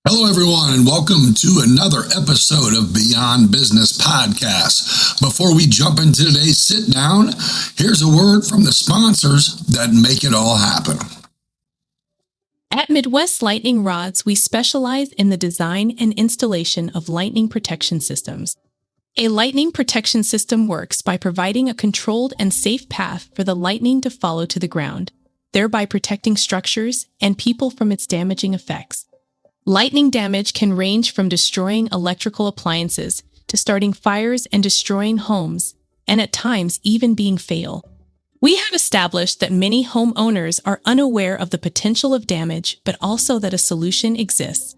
Hello, everyone, and welcome to another episode of Beyond Business Podcast. Before we jump into today's sit down, here's a word from the sponsors that make it all happen. At Midwest Lightning Rods, we specialize in the design and installation of lightning protection systems. A lightning protection system works by providing a controlled and safe path for the lightning to follow to the ground, thereby protecting structures and people from its damaging effects. Lightning damage can range from destroying electrical appliances to starting fires and destroying homes, and at times even being fatal. We have established that many homeowners are unaware of the potential of damage, but also that a solution exists.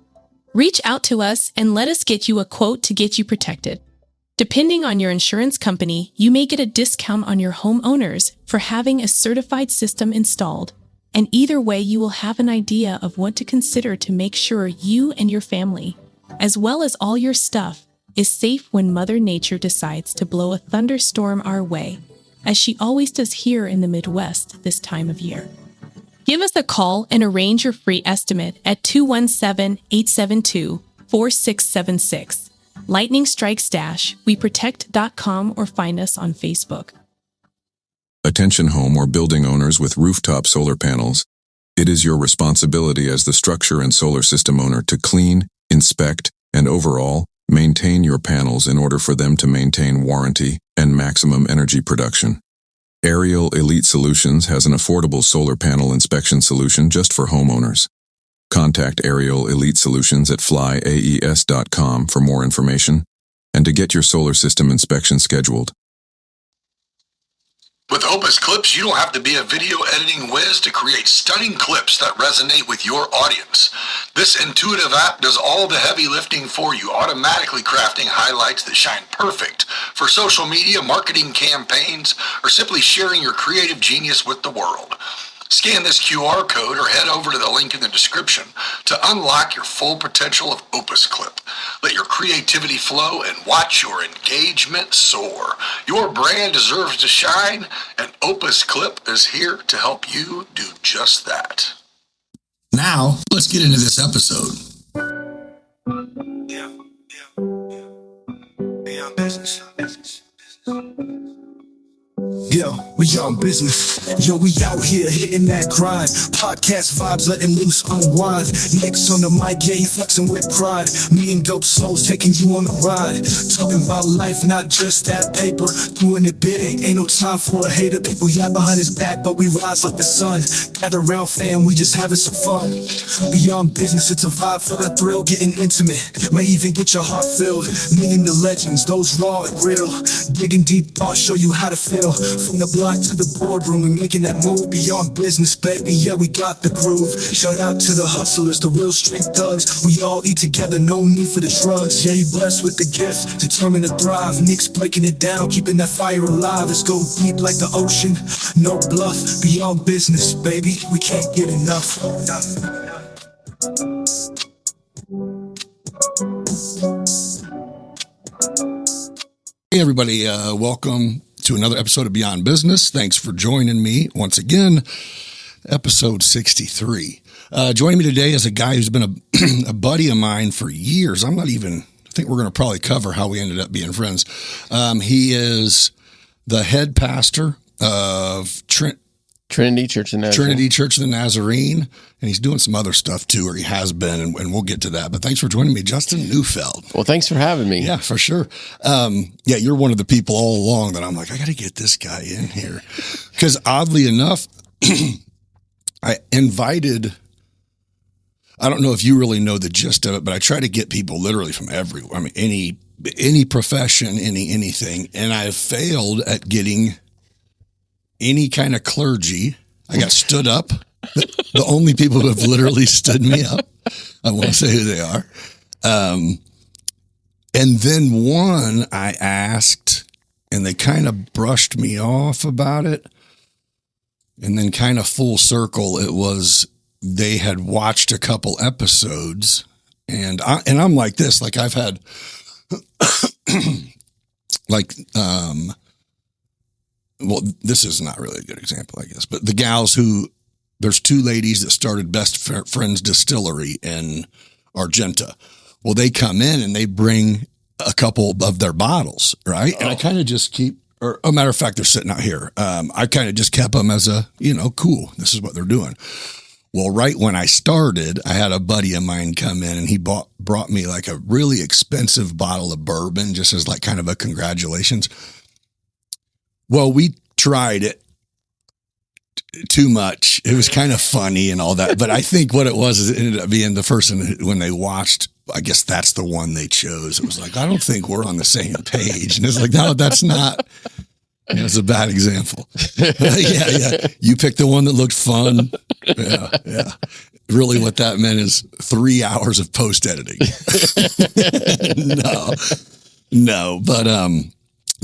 Reach out to us and let us get you a quote to get you protected. Depending on your insurance company, you may get a discount on your homeowners for having a certified system installed. And either way, you will have an idea of what to consider to make sure you and your family, as well as all your stuff, is safe when Mother Nature decides to blow a thunderstorm our way, as she always does here in the Midwest this time of year. Give us a call and arrange your free estimate at 217-872-4676. Lightning Strikes WeProtect.com or find us on Facebook. Attention home or building owners with rooftop solar panels. It is your responsibility as the structure and solar system owner to clean, inspect, and overall, maintain your panels in order for them to maintain warranty and maximum energy production. Aerial Elite Solutions has an affordable solar panel inspection solution just for homeowners. Contact Aerial Elite Solutions at flyaes.com for more information and to get your solar system inspection scheduled. With Opus Clips, you don't have to be a video editing whiz to create stunning clips that resonate with your audience. This intuitive app does all the heavy lifting for you, automatically crafting highlights that shine perfect for social media, marketing campaigns, or simply sharing your creative genius with the world. Scan this QR code or head over to the link in the description to unlock your full potential of Opus Clip. Let your creativity flow and watch your engagement soar. Your brand deserves to shine, and Opus Clip is here to help you do just that. Now, let's get into this episode. Beyond business. Yo, we on business. Yo, we out here hitting that grind. Podcast vibes, letting loose, unwind. Nick's on the mic, yeah, he flexing with pride. Me and dope souls taking you on a ride. Talking about life, not just that paper. Doing it big, ain't no time for a hater. People yap behind his back, but we rise like the sun. Gather around, fam, we just having some fun. Beyond business, it's a vibe for the thrill, getting intimate. May even get your heart filled. Meeting the legends, those raw and real. Digging deep thoughts, show you how to feel. From the block to the boardroom, and making that move. Beyond business, baby, yeah, we got the groove. Shout out to the hustlers, the real street thugs. We all eat together, no need for the drugs. Yeah, you blessed with the gift, determined to thrive. Nick's breaking it down, keeping that fire alive. Let's go deep like the ocean, no bluff. Beyond business, baby, we can't get enough. Hey, everybody, welcome to another episode of Beyond Business. Thanks for joining me once again, episode 63. Joining me today is a guy who's been a buddy of mine for years. I think we're going to probably cover how we ended up being friends. He is the head pastor of Trinity Church of the Nazarene, and he's doing some other stuff too, or he has been, and we'll get to that. But thanks for joining me, Justin Neufeld. Well, thanks for having me. Yeah, for sure. Yeah, you're one of the people all along that I'm like, I got to get this guy in here. Because oddly enough, I invited, I don't know if you really know the gist of it, but I try to get people literally from everywhere. I mean, any profession, anything. And I've failed at getting any kind of clergy. I got stood up. The only people who have literally stood me up, I won't say who they are. And then one I asked, and they kind of brushed me off about it. And then kind of full circle, it was they had watched a couple episodes, and I'm like this, like I've had like well, this is not really a good example, I guess, but the gals who, there's two ladies that started Best Friends Distillery, and Argenta. Well, they come in and they bring a couple of their bottles, right? And I kind of just keep, or a matter of fact, they're sitting out here. I kind of just kept them as a, cool. This is what they're doing. Well, right when I started, I had a buddy of mine come in and he brought me like a really expensive bottle of bourbon, just as like kind of a congratulations. Well, we tried it too much. It was kind of funny and all that. But I think what it was is it ended up being the first one when they watched, I guess that's the one they chose. It was like, I don't think we're on the same page. And it's like, no, that's not. It's a bad example. Yeah. You picked the one that looked fun. Yeah. Really what that meant is 3 hours of post editing. No. But,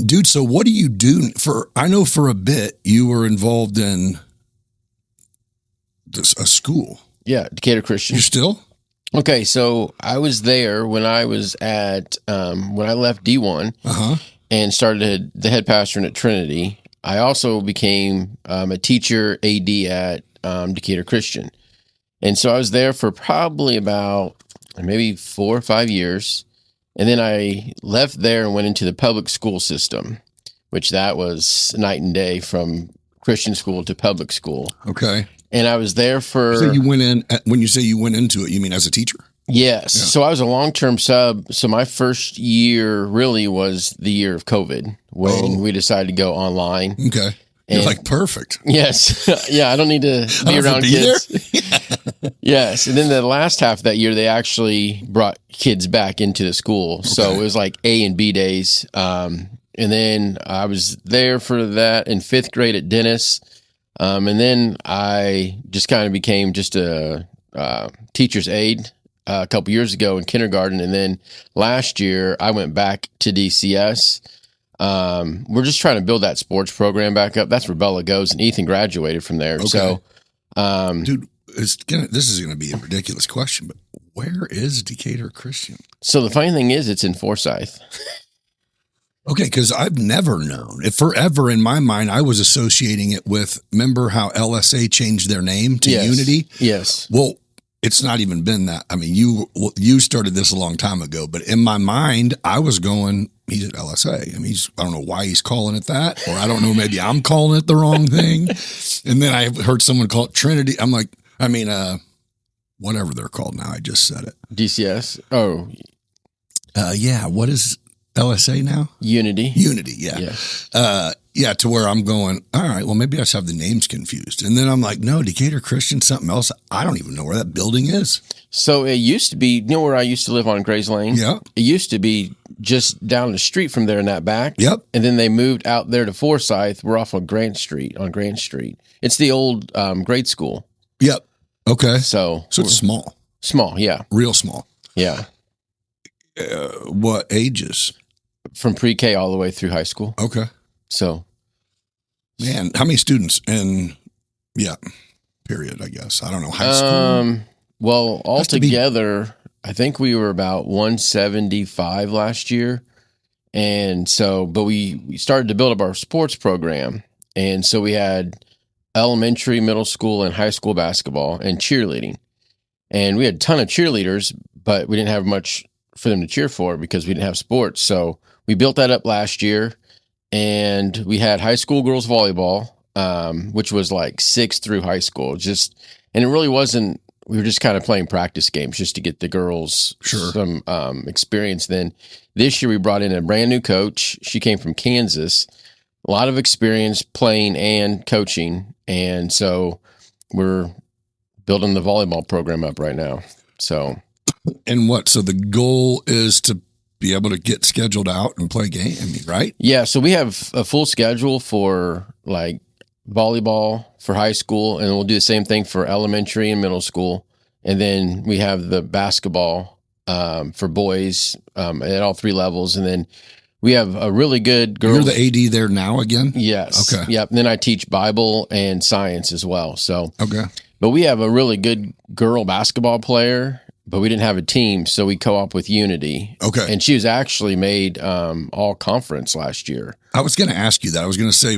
dude, so what do you do I know for a bit you were involved in a school. Yeah. Decatur Christian. You still? Okay. So I was there when I was at, when I left D1 and started the head pastor at Trinity. I also became a teacher AD at Decatur Christian. And so I was there for probably about maybe 4 or 5 years. And then I left there and went into the public school system, which that was night and day from Christian school to public school. Okay. And I was there for... So you went in, when you say you went into it, you mean as a teacher? Yes. Yeah. So I was a long-term sub. So my first year really was the year of COVID when we decided to go online. Okay. You're like, perfect. Yes. Yeah. I don't need to be around kids. Yes. And then the last half of that year, they actually brought kids back into the school. Okay. So it was like A and B days. And then I was there for that in 5th grade at Dennis. And then I just kind of became just a teacher's aide a couple years ago in kindergarten. And then last year I went back to DCS. We're just trying to build that sports program back up. That's where Bella goes, and Ethan graduated from there. Okay. So, dude, this is going to be a ridiculous question, but where is Decatur Christian? So the funny thing is it's in Forsyth. Okay, because I've never known. Forever in my mind, I was associating it with, remember how LSA changed their name to Unity? Yes. Well, it's not even been that. I mean, you started this a long time ago, but in my mind, I was going, he's at LSA. I mean, I don't know why he's calling it that, or I don't know, maybe I'm calling it the wrong thing. And then I heard someone call it Trinity. I'm like, whatever they're called now. I just said it. DCS. Oh. Yeah. What is LSA now? Unity. Yeah. Yeah. To where I'm going, all right, well, maybe I just have the names confused. And then I'm like, no, Decatur Christian, something else. I don't even know where that building is. So it used to be, you know where I used to live on Grays Lane? Yeah. It used to be just down the street from there in that back. Yep. And then they moved out there to Forsyth. We're off of Grant Street, on Grant Street. It's the old grade school. Yep. Okay. So it's small. Small, yeah. Real small. Yeah. What ages? From pre-K all the way through high school. Okay. So. Man, how many students in, period, I guess. I don't know, high school? Well, altogether, I think we were about 175 last year. And so, but we started to build up our sports program. And so we had elementary, middle school, and high school basketball and cheerleading. And we had a ton of cheerleaders, but we didn't have much for them to cheer for because we didn't have sports. So we built that up last year. And we had high school girls volleyball, which was like 6th through high school. And it really wasn't, we were just kind of playing practice games just to get the girls some experience. Then this year we brought in a brand new coach. She came from Kansas, a lot of experience playing and coaching. And so we're building the volleyball program up right now. So. And so the goal is to be able to get scheduled out and play games, right? Yeah. So we have a full schedule for like volleyball for high school, and we'll do the same thing for elementary and middle school. And then we have the basketball for boys at all 3 levels. And then we have a really good girl. You're the AD there now again? Yes. Okay. Yep. And then I teach Bible and science as well. So, okay. But we have a really good girl basketball player, but we didn't have a team, so we co-op with Unity. Okay. And she was actually made all conference last year. I was going to ask you that. I was going to say,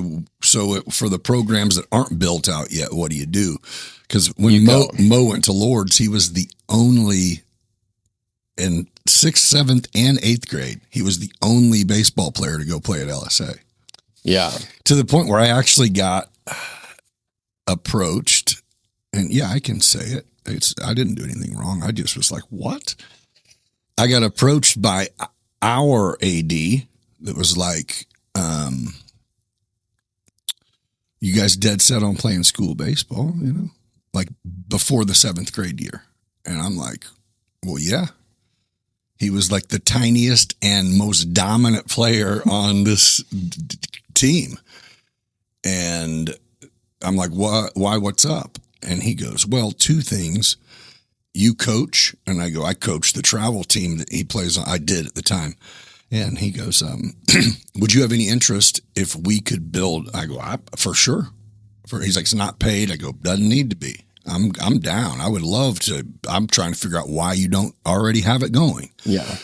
for the programs that aren't built out yet, what do you do? Because when Mo went to Lord's, he was the only in 6th, 7th, and 8th grade, he was the only baseball player to go play at LSA. Yeah. To the point where I actually got approached, and yeah, I can say it. I didn't do anything wrong. I just was like, what? I got approached by our AD that was like, you guys dead set on playing school baseball, like before the 7th grade year. And I'm like, well, yeah. He was like the tiniest and most dominant player on this team. And I'm like, why, what's up? And he goes, well, 2 things. You coach. And I go, I coach the travel team that he plays on. I did at the time. And he goes, would you have any interest if we could build? I go, for sure. He's like, it's not paid. I go, doesn't need to be. I'm down. I would love to. I'm trying to figure out why you don't already have it going. Yeah.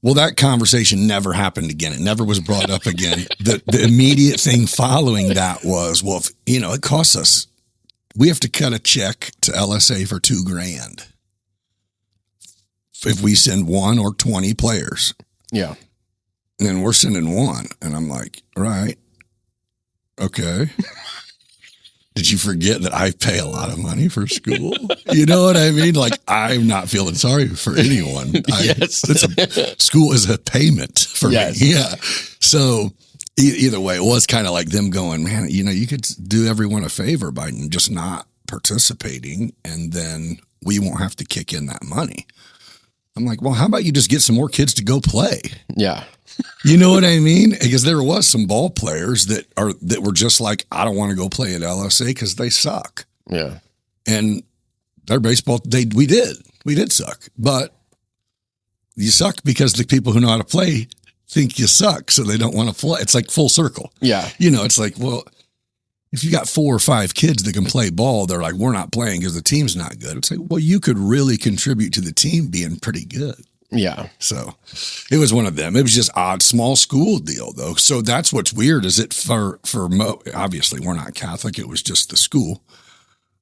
Well, that conversation never happened again. It never was brought up again. The immediate thing following that was, well, if, it costs us, we have to cut a check to LSA for $2,000 if we send 1 or 20 players. Yeah. And we're sending 1. And I'm like, right. Okay. Did you forget that I pay a lot of money for school? You know what I mean? Like, I'm not feeling sorry for anyone. Yes. School is a payment for me. Yeah. So either way, it was kind of like them going, man, you could do everyone a favor by just not participating, and then we won't have to kick in that money. I'm like, well, how about you just get some more kids to go play? Yeah. You know what I mean? Because there was some ball players that were just like, I don't want to go play at LSA because they suck. Yeah. And their baseball, we did suck. But you suck because the people who know how to play think you suck, so they don't want to play. It's like full circle. Yeah. It's like, well, if you got 4 or 5 kids that can play ball, they're like, we're not playing because the team's not good. It's like, well, you could really contribute to the team being pretty good. Yeah. So it was one of them. It was just odd, small school deal though. So that's what's weird is it obviously we're not Catholic. It was just the school,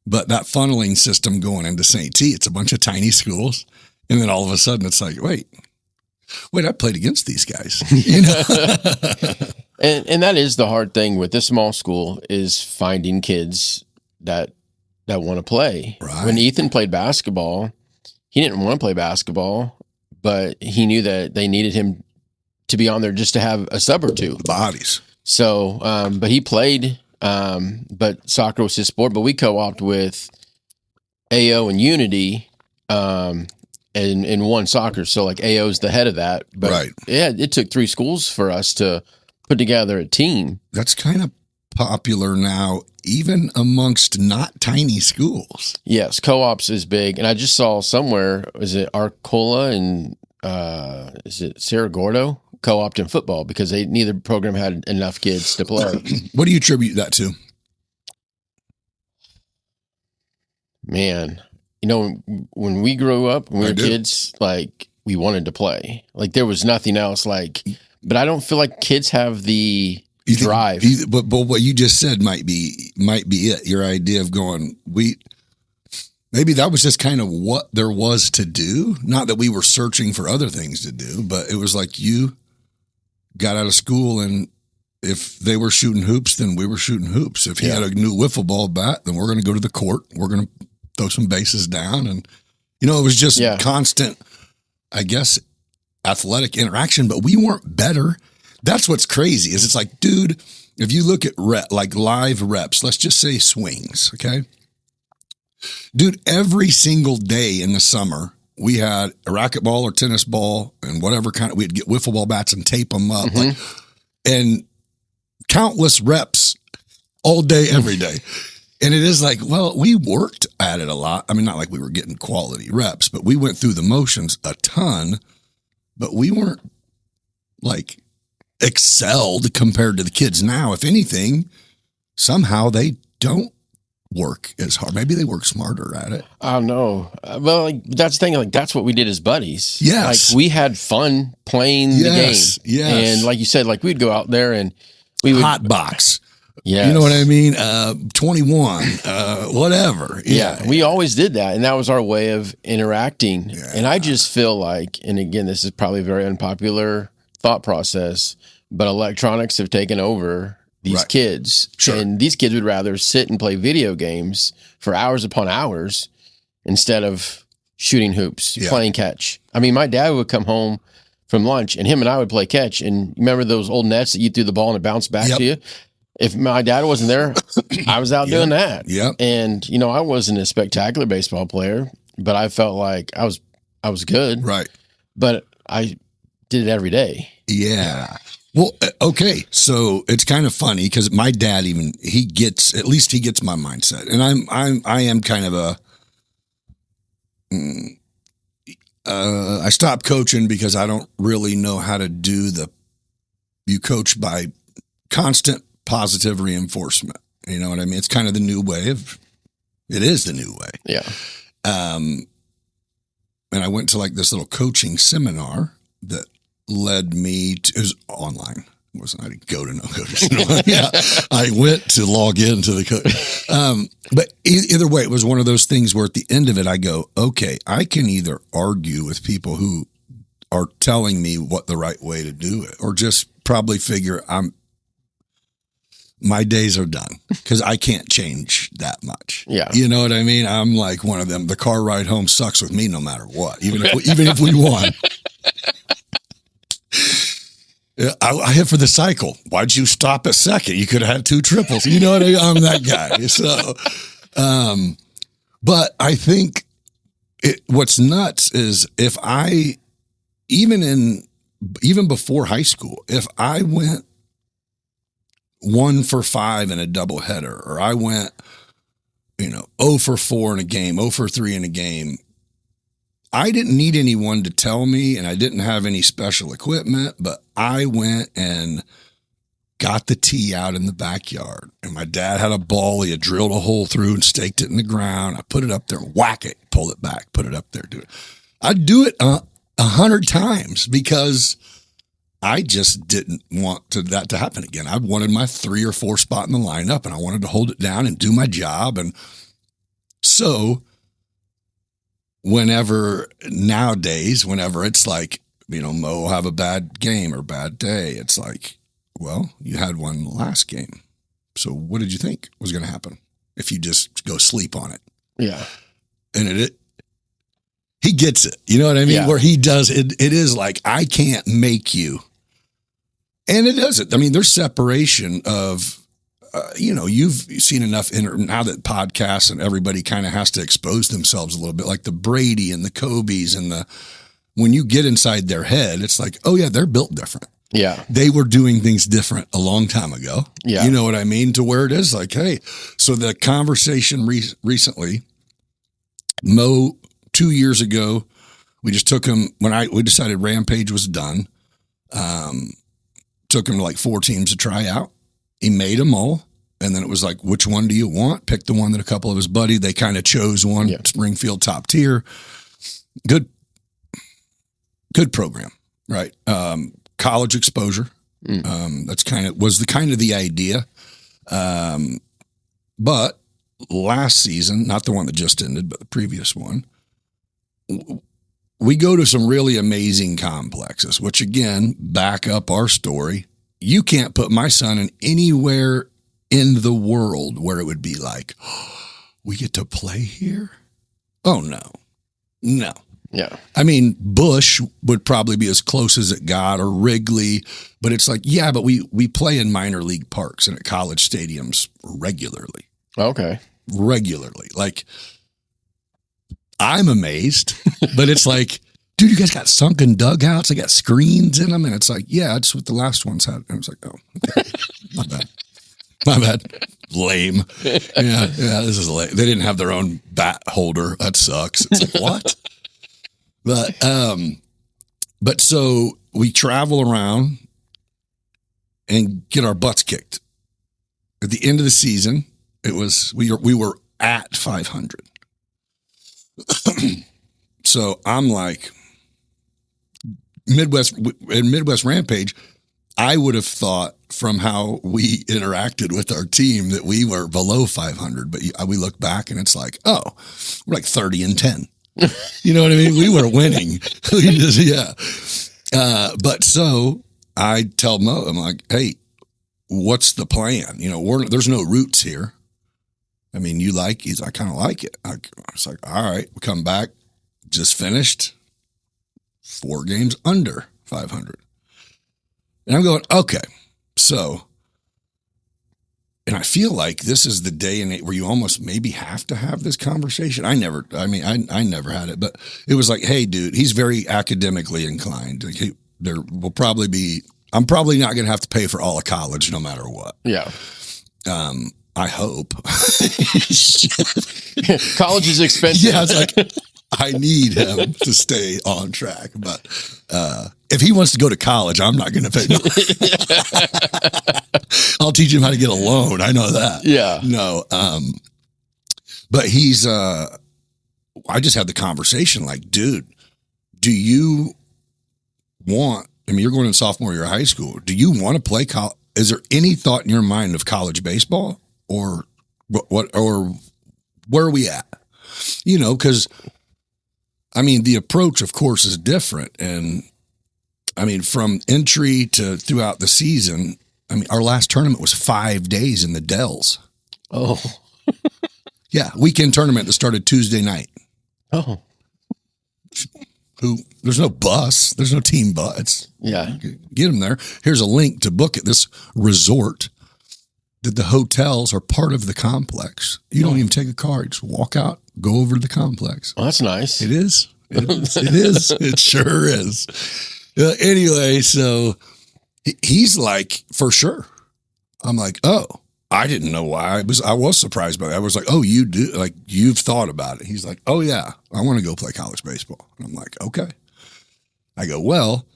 but that funneling system going into St. T, it's a bunch of tiny schools. And then all of a sudden it's like, wait, I played against these guys. And that is the hard thing with this small school is finding kids that want to play. Right. When Ethan played basketball, he didn't want to play basketball, but he knew that they needed him to be on there just to have a sub or 2. Bodies. So, but he played, but soccer was his sport, but we co-opted with AO and Unity, in one soccer. So like AO is the head of that, but right. Yeah, it took 3 schools for us to put together a team. That's kind of popular now, even amongst not tiny schools. Yes, co-ops is big, and I just saw somewhere, is it Arcola and is it Cerro Gordo co-opted in football because neither program had enough kids to play. What do you attribute that to? Man, when we grew up, when we were kids, like we wanted to play. Like there was nothing else. Like, but I don't feel like kids have the drive. But what you just said might be it. Your idea of going, maybe that was just kind of what there was to do. Not that we were searching for other things to do, but it was like you got out of school, and if they were shooting hoops, then we were shooting hoops. If he had a new wiffle ball bat, then we're going to go to the court. We're going to throw some bases down. And, it was just constant, I guess, athletic interaction, but we weren't better. That's what's crazy is it's like, dude, if you look at live reps, let's just say swings. Okay. Dude, every single day in the summer, we had a racquetball or tennis ball and whatever we'd get wiffle ball bats and tape them up and countless reps all day, every day. And it is like, well, we worked at it a lot. I mean, not like we were getting quality reps, but we went through the motions a ton, but we weren't like excelled compared to the kids now. If anything, somehow they don't work as hard. Maybe they work smarter at it. I don't know. Well, like that's the thing. Like that's what we did as buddies. Yes. Like we had fun playing the game. Yes. And like you said, like we'd go out there and we would hot box. Yes. You know what I mean? 21, whatever. Yeah, we always did that. And that was our way of interacting. Yeah. And I just feel like, and again, this is probably a very unpopular thought process, but electronics have taken over these Right. kids. Sure. And these kids would rather sit and play video games for hours upon hours instead of shooting hoops, Yeah. playing catch. I mean, my dad would come home from lunch and him and I would play catch. And remember those old nets that you threw the ball and it bounced back Yep. to you? If my dad wasn't there, I was out doing that. Yep. And, you know, I wasn't a spectacular baseball player, but I felt like I was good. Right. But I did it every day. Yeah. Well, okay. So it's kind of funny because my dad he gets my mindset, and I am kind of I stopped coaching because I don't really know how to do you coach by constant positive reinforcement. You know what I mean? It's kind of the new way it is the new way. Yeah. And I went to like this little coaching seminar that led me to, it was online. I didn't go to no coaching seminar. Yeah. I went to log into the coach. But either way, it was one of those things where at the end of it, I go, okay, I can either argue with people who are telling me what the right way to do it, or just probably figure my days are done because I can't change that much. Yeah. You know what I mean? I'm like one of them. The car ride home sucks with me no matter what, even if we won. I hit for the cycle. Why'd you stop at second? You could have had 2 triples. You know what I mean? I'm that guy. So, but I think what's nuts is if even before high school, if I went 1 for 5 in a doubleheader, or I went, 0 for 4 in a game, 0 for 3 in a game, I didn't need anyone to tell me, and I didn't have any special equipment, but I went and got the tee out in the backyard. And my dad had a ball. He had drilled a hole through and staked it in the ground. I put it up there, whack it, pull it back, put it up there, do it. I'd do it 100 times because I just didn't want that to happen again. I wanted my 3 or 4 spot in the lineup, and I wanted to hold it down and do my job. And so nowadays, whenever it's like, Mo will have a bad game or bad day, it's like, well, you had one last game. So what did you think was going to happen if you just go sleep on it? Yeah. And he gets it. You know what I mean? Yeah. Where he does it. It is like, I can't make you. And it doesn't. I mean, there's separation of, you've seen enough now that podcasts and everybody kind of has to expose themselves a little bit, like the Brady and the Kobe's and when you get inside their head, it's like, oh yeah, they're built different. Yeah. They were doing things different a long time ago. Yeah. You know what I mean? To where it is like, hey, so the conversation recently, Mo, 2 years ago, we just took him we decided Rampage was done. Took him to like 4 teams to try out. He made them all. And then it was like, which one do you want? Pick the one that a couple of his buddies, they kind of chose one. Yeah. Springfield top tier. Good program, right? College exposure. That's was the idea. But last season, not the one that just ended, but the previous one, we go to some really amazing complexes, which again, back up our story. You can't put my son in anywhere in the world where it would be like, oh, we get to play here? Oh, no. Yeah. I mean, Bush would probably be as close as it got, or Wrigley, but it's like, yeah, but we play in minor league parks and at college stadiums regularly. Okay. Regularly. Like, I'm amazed, but it's like, dude, you guys got sunken dugouts. They got screens in them. And it's like, yeah, that's what the last ones had. And it's like, oh, okay. My bad. Lame. Yeah, this is lame. They didn't have their own bat holder. That sucks. It's like, what? But so we travel around and get our butts kicked. At the end of the season, we were at 500. So I'm like, Midwest Rampage, I would have thought from how we interacted with our team that we were below 500, but we look back and it's like, oh, we're like 30-10. You know what I mean? We were winning. But so I tell Mo, I'm like, hey, what's the plan? You know, there's no roots here. I mean, I kind of like it. I was like, all right, we come back, just finished 4 games under 500. And I'm going, okay, so, and I feel like this is the day and age where you almost maybe have to have this conversation. I never had it, but it was like, hey, dude, he's very academically inclined. Like, I'm probably not going to have to pay for all of college no matter what. Yeah. I hope. College is expensive. Yeah, it's like, I need him to stay on track. But if he wants to go to college, I'm not going to pay. I'll teach him how to get a loan. I know that. Yeah. No. But he's, I just had the conversation like, dude, do you want, I mean, you're going to sophomore year of high school. Do you want to play college? Is there any thought in your mind of college baseball or what, or where are we at? You know, because I mean, the approach, of course, is different. And I mean, from entry to throughout the season, I mean, our last tournament was 5 days in the Dells. Oh, yeah. Weekend tournament that started Tuesday night. Oh, There's no bus. There's no team bus. Yeah. Get them there. Here's a link to book at this resort that the hotels are part of the complex. You don't even take a car. You just walk out, go over to the complex. Oh, that's nice. It is. It is. It sure is. Anyway, so he's like, for sure. I'm like, oh, I didn't know why. I was surprised by that. I was like, oh, you do? Like, you've thought about it. He's like, oh, yeah, I want to go play college baseball. And I'm like, okay. I go, well,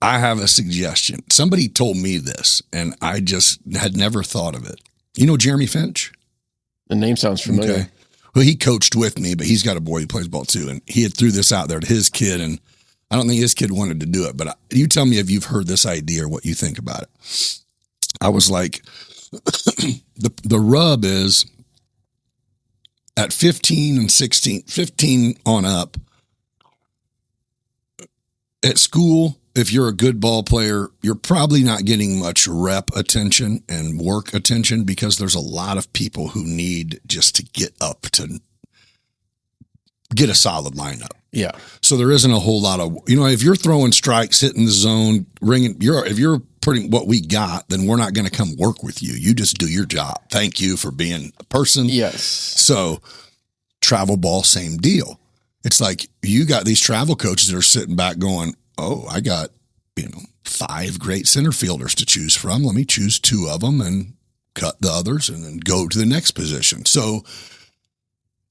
I have a suggestion. Somebody told me this, and I just had never thought of it. You know Jeremy Finch? The name sounds familiar. Okay. Well, he coached with me, but he's got a boy who plays ball too, and he had threw this out there to his kid, and I don't think his kid wanted to do it, but you tell me if you've heard this idea or what you think about it. I was like, the rub is at 15 and 16, 15 on up, at school, if you're a good ball player, you're probably not getting much rep attention and work attention because there's a lot of people who need just to get up to get a solid lineup. Yeah. So there isn't a whole lot of, you know, if you're throwing strikes, hitting the zone, ringing, if you're putting what we got, then we're not going to come work with you. You just do your job. Thank you for being a person. Yes. So travel ball, same deal. It's like you got these travel coaches that are sitting back going, oh, I got, 5 great center fielders to choose from. Let me choose 2 of them and cut the others and then go to the next position. So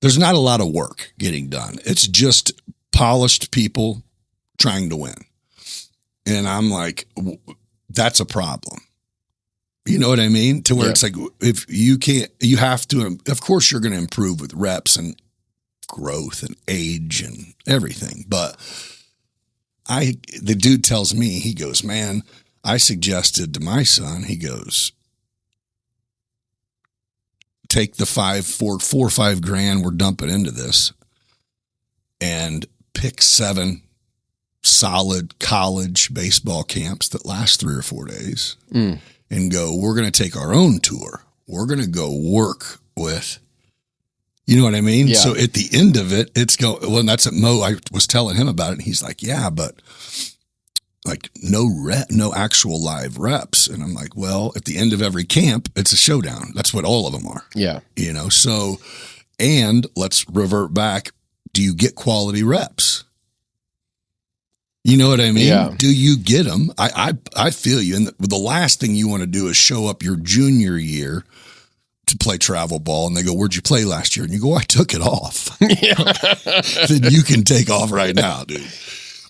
there's not a lot of work getting done. It's just polished people trying to win. And I'm like, that's a problem. You know what I mean? To where it's like, if you can't, you have to, of course you're going to improve with reps and growth and age and everything. But the dude tells me, he goes, man, I suggested to my son, he goes, take the 4 or 5 grand we're dumping into this and pick 7 solid college baseball camps that last 3 or 4 days and go, we're going to take our own tour. We're going to go work with, you know what I mean? Yeah. So at the end of it, and that's what Mo, I was telling him about it. And he's like, yeah, but like no actual live reps. And I'm like, well, at the end of every camp, it's a showdown. That's what all of them are. Yeah. You know, so, and let's revert back. Do you get quality reps? You know what I mean? Yeah. Do you get them? I feel you. And the last thing you want to do is show up your junior year to play travel ball and they go, where'd you play last year? And you go, I took it off. Then you can take off right now, dude.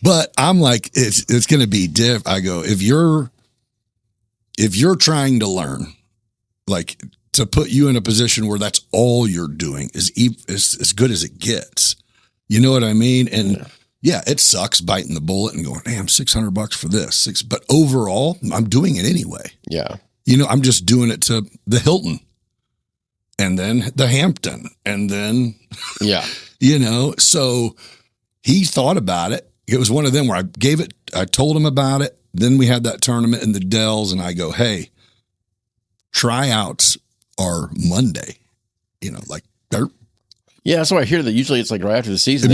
But I'm like, it's going to be diff. I go, if you're trying to learn, like to put you in a position where that's all you're doing is as good as it gets. You know what I mean? And yeah, it sucks biting the bullet and going, damn, $600 for this. But overall, I'm doing it anyway. Yeah. I'm just doing it to the Hilton and then the Hampton and then, yeah, so he thought about it. It was one of them where I told him about it. Then we had that tournament in the Dells and I go, hey, tryouts are Monday, they're, yeah, that's why I hear that usually it's like right after the season.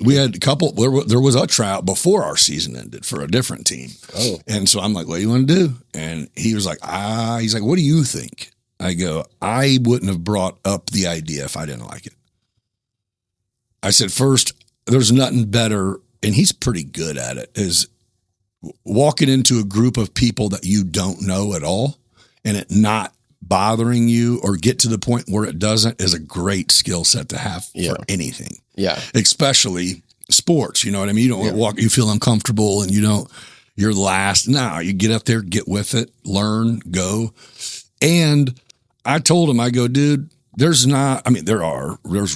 We had a couple. There was a tryout before our season ended for a different team. Oh, and so I'm like, "What do you want to do?" And he was like, he's like, "What do you think?" I go, "I wouldn't have brought up the idea if I didn't like it." I said, first, there's nothing better, and he's pretty good at it. Is walking into a group of people that you don't know at all, and it not bothering you or get to the point where it doesn't is a great skill set to have for anything. Yeah. Especially sports. You know what I mean? You don't walk, you feel uncomfortable and you're last. No, you get up there, get with it, learn, go. And I told him, I go, dude, there's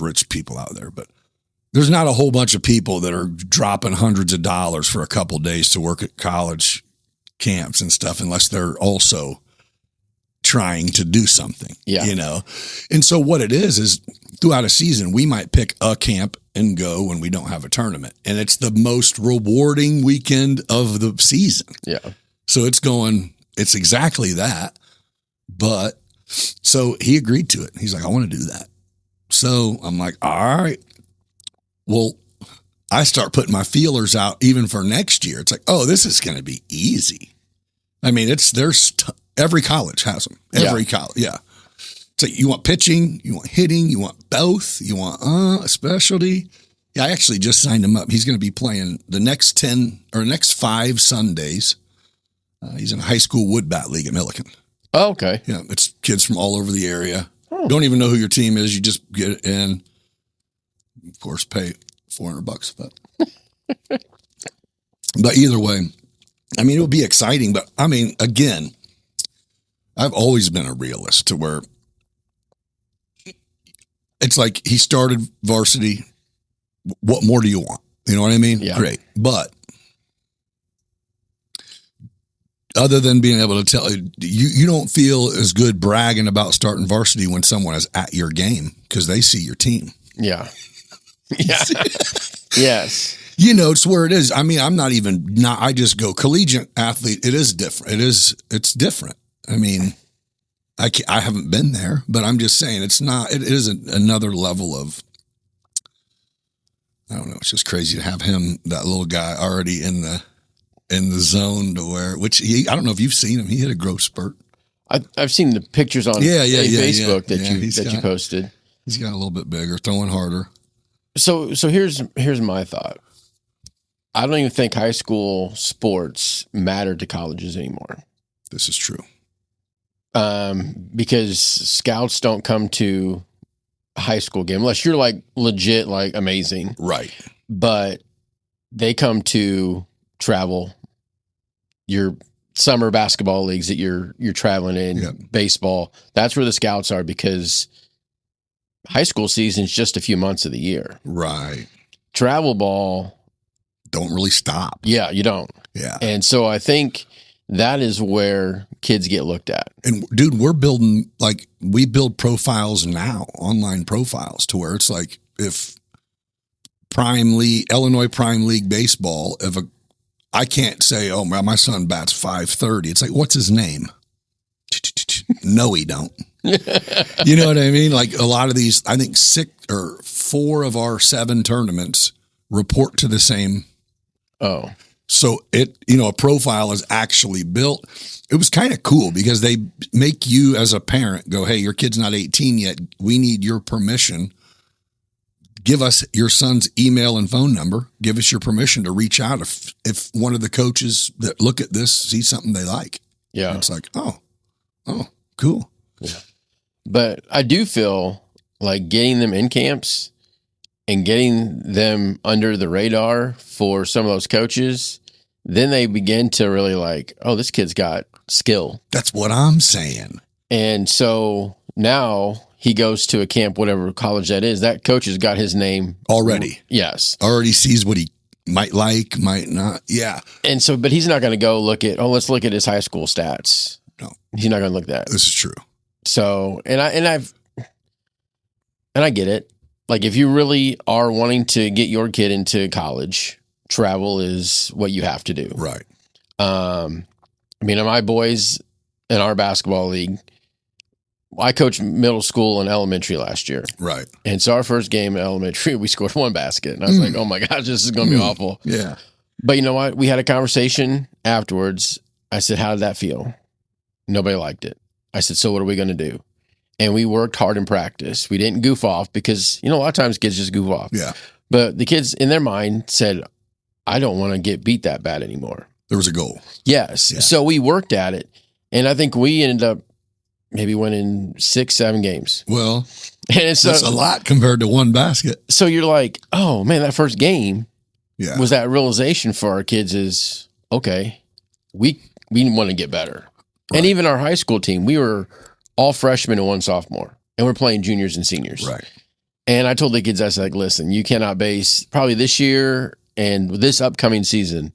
rich people out there, but there's not a whole bunch of people that are dropping hundreds of dollars for a couple of days to work at college camps and stuff, unless they're also trying to do something, And so what it is throughout a season, we might pick a camp and go when we don't have a tournament. And it's the most rewarding weekend of the season. Yeah. So it's exactly that. But so he agreed to it. He's like, I want to do that. So I'm like, all right, well, I start putting my feelers out even for next year. It's like, oh, this is going to be easy. I mean, every college has them. Every college, yeah. So you want pitching, you want hitting, you want both, you want a specialty. Yeah, I actually just signed him up. He's going to be playing the next 5 Sundays. He's in a high school wood bat league at Milliken. Oh, okay. Yeah, it's kids from all over the area. Oh. Don't even know who your team is. You just get it in. Of course, pay $400, but either way, I mean, it would be exciting. But I mean, again, I've always been a realist to where it's like he started varsity. What more do you want? You know what I mean? Yeah. Great. But other than being able to tell you don't feel as good bragging about starting varsity when someone is at your game because they see your team. Yeah. Yeah. Yes. It's where it is. I mean, I just go collegiate athlete. It is different. It's different. I mean, I haven't been there, but I'm just saying it is another level of, I don't know. It's just crazy to have that little guy already in the zone to where, I don't know if you've seen him. He hit a growth spurt. I've seen the pictures on Facebook that you posted. He's got a little bit bigger, throwing harder. So here's my thought. I don't even think high school sports matter to colleges anymore. This is true. Because scouts don't come to a high school game unless you're like legit, like amazing. Right. But they come to travel, your summer basketball leagues that you're traveling in, baseball. That's where the scouts are because high school season is just a few months of the year. Right. Travel ball. Don't really stop. Yeah, you don't. Yeah. And so I think that is where kids get looked at. And dude, we build profiles now, online profiles, to where it's like if Illinois Prime League baseball, I can't say, oh, my son bats .530. It's like, what's his name? No, he don't. You know what I mean? Like a lot of these, I think 4 of our 7 tournaments report to the same. Oh, so a profile is actually built. It was kind of cool because they make you as a parent go, hey, your kid's not 18 yet. We need your permission. Give us your son's email and phone number. Give us your permission to reach out if one of the coaches that look at this see something they like. Yeah. And it's like, oh, cool. Yeah. But I do feel like getting them in camps and getting them under the radar for some of those coaches, then they begin to really like, oh, this kid's got skill. That's what I'm saying. And so now he goes to a camp, whatever college that is, that coach has got his name already. Yes. Already sees what he might like, might not. Yeah. And so, but he's not going to go look at, let's look at his high school stats. No. He's not going to look at that. This is true. So, and I get it. Like, if you really are wanting to get your kid into college, travel is what you have to do. Right. I mean, my boys in our basketball league, I coached middle school and elementary last year. Right. And so our first game in elementary, we scored 1 basket. And I was like, oh my gosh, this is going to be awful. Yeah. But you know what? We had a conversation afterwards. I said, how did that feel? Nobody liked it. I said, so what are we going to do? And we worked hard in practice. We didn't goof off because, a lot of times kids just goof off. Yeah. But the kids in their mind said, I don't want to get beat that bad anymore. There was a goal. Yes. Yeah. So we worked at it. And I think we ended up maybe winning 6-7 games. Well, and it's that's a lot compared to 1 basket. So you're like, oh man, that first game was that realization for our kids is, okay, we want to get better. Right. And even our high school team, we were all freshmen and 1 sophomore, and we're playing juniors and seniors. Right. And I told the kids, I was like, listen, you cannot base probably this year and this upcoming season,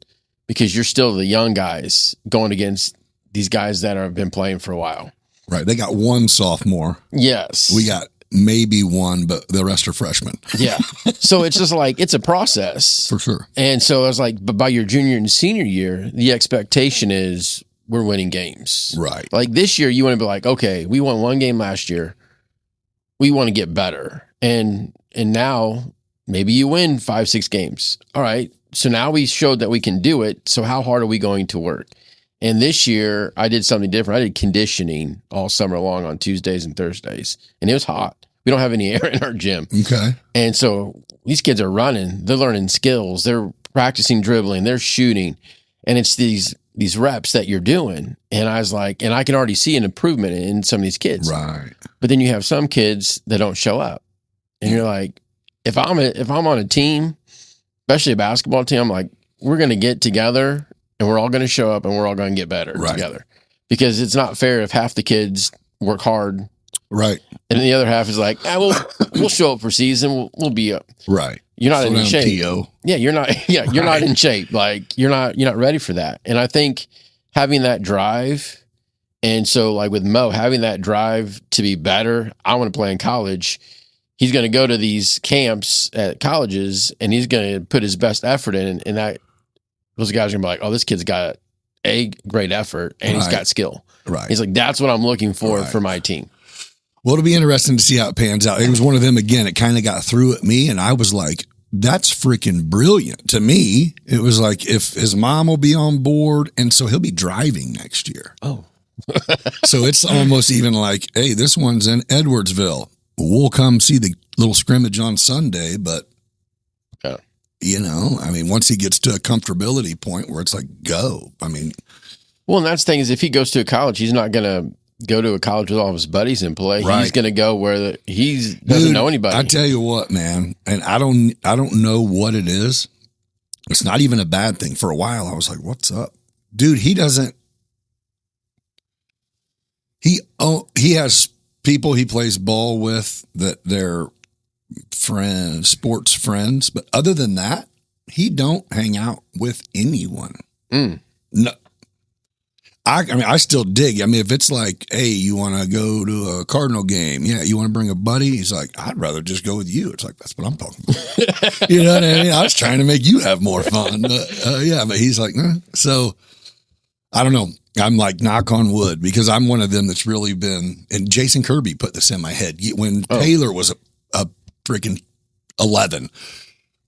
because you're still the young guys going against these guys that have been playing for a while. Right. They got 1 sophomore. Yes. We got maybe 1, but the rest are freshmen. Yeah. So it's just like, it's a process. For sure. And so I was like, but by your junior and senior year, the expectation is we're winning games. Right. Like this year, you want to be like, okay, we won 1 game last year. We want to get better. And now maybe you win 5-6 games. All right. So now we showed that we can do it. So how hard are we going to work? And this year I did something different. I did conditioning all summer long on Tuesdays and Thursdays, and it was hot. We don't have any air in our gym. Okay. And so these kids are running, they're learning skills, they're practicing dribbling, they're shooting. And it's these reps that you're doing. And I was like, and I can already see an improvement in some of these kids. Right. But then you have some kids that don't show up. And you're like, if I'm on a team, especially a basketball team, I'm like, we're going to get together and we're all going to show up and we're all going to get better together. Because it's not fair if half the kids work hard. Right. And the other half is like, we'll show up for season. We'll be up. Right. You're not in shape. T.O. Yeah, you're not. Yeah, you're not in shape. Like you're not ready for that. And I think having that drive, and so like with Mo, having that drive to be better. I want to play in college. He's going to go to these camps at colleges, and he's going to put his best effort in. And that those guys are going to be like, oh, this kid's got a great effort, and he's got skill. Right. He's like, that's what I'm looking for my team. Well, it'll be interesting to see how it pans out. It was one of them again. It kind of got through at me, and I was like, that's freaking brilliant. To me, it was like, if his mom will be on board, and so he'll be driving next year. Oh. So it's almost even like, hey, this one's in Edwardsville. We'll come see the little scrimmage on Sunday, but, I mean, once he gets to a comfortability point where it's like, go. I mean. Well, and that's the thing is, if he goes to a college, he's not going to go to a college with all of his buddies and play. Right. He's going to go where he doesn't know anybody. I tell you what, man, and I don't know what it is. It's not even a bad thing. For a while, I was like, what's up? Dude, he has people he plays ball with that they're friends, sports friends. But other than that, he don't hang out with anyone. No. I mean, I still dig. I mean, if it's like, hey, you want to go to a Cardinal game? Yeah. You want to bring a buddy? He's like, I'd rather just go with you. It's like, that's what I'm talking about. You know what I mean? I was trying to make you have more fun. But but he's like, nah. So I don't know. I'm like, knock on wood, because I'm one of them that's really been, and Jason Kirby put this in my head. When Taylor was a freaking 11,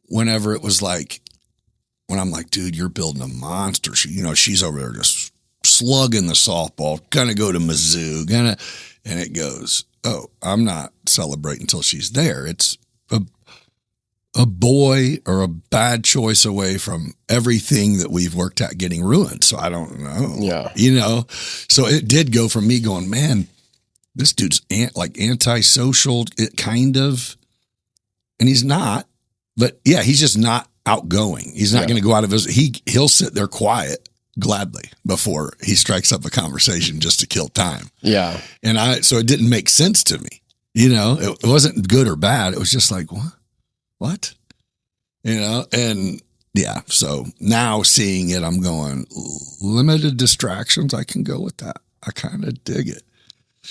whenever it was like, when I'm like, dude, you're building a monster. She's over there just slugging the softball, gonna go to Mizzou, and it goes, oh, I'm not celebrating until she's there. It's a boy or a bad choice away from everything that we've worked at getting ruined. So I don't know. Yeah. So it did go from me going, man, this dude's antisocial, it kind of, and he's not, but yeah, he's just not outgoing. He's not going to go out of he'll sit there quiet gladly before he strikes up a conversation just to kill time. Yeah. And so it didn't make sense to me. It wasn't good or bad. It was just like, what? And Yeah. So now seeing it, I'm going, limited distractions. I can go with that. I kind of dig it.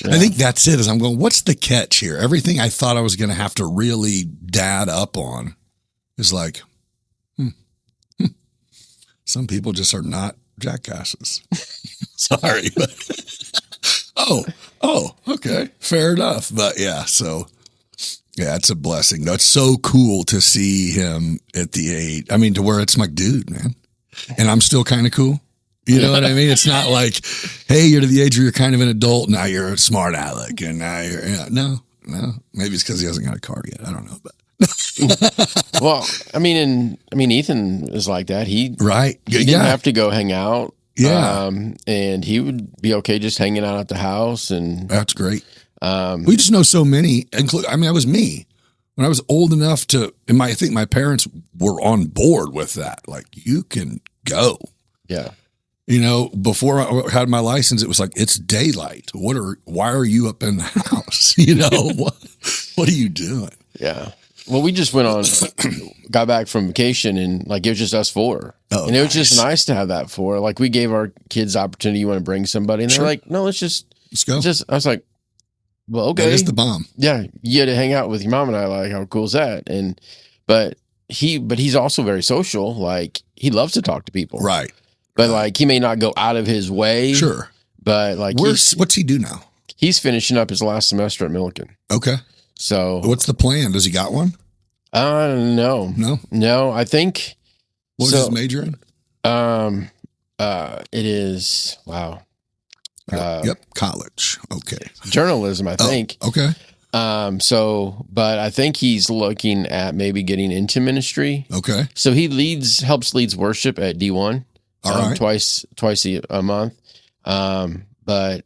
Yeah. I think that's it. Is I'm going, what's the catch here? Everything I thought I was going to have to really dad up on is like, some people just are not jackasses. Sorry. Oh, okay. Fair enough. But yeah, so yeah, it's a blessing. That's so cool to see him at the age. I mean, to where it's like, dude, man. And I'm still kind of cool. You know what I mean? It's not like, hey, you're to the age where you're kind of an adult. Now you're a smart aleck. And now you're, no. Maybe it's because he hasn't got a car yet. I don't know. But well, I mean, Ethan is like that. He didn't have to go hang out. Yeah. And he would be okay just hanging out at the house. And that's great. We just know so many. I mean, that was me when I was old enough to, and I think my parents were on board with that. Like, you can go. Yeah. You know, before I had my license, it was like, it's daylight. Why are you up in the house? You know, what are you doing? Yeah. Well, we just got back from vacation, and like it was just us four. Oh, and it was just nice to have that four. Like, we gave our kids the opportunity. You want to bring somebody? And they're like, no, let's go. I was like, well, okay. That is the bomb. Yeah. You had to hang out with your mom and I. Like, how cool is that? But he's also very social. Like, he loves to talk to people. Right. But like, he may not go out of his way. Sure. But like, what's he do now? He's finishing up his last semester at Milliken. Okay. So what's the plan? Does he got one? No. I think. What was his major in? It is, wow. Yep. College. Okay. Journalism, I think. Okay. But I think he's looking at maybe getting into ministry. Okay. So he helps leads worship at D1. All right. Twice a month. But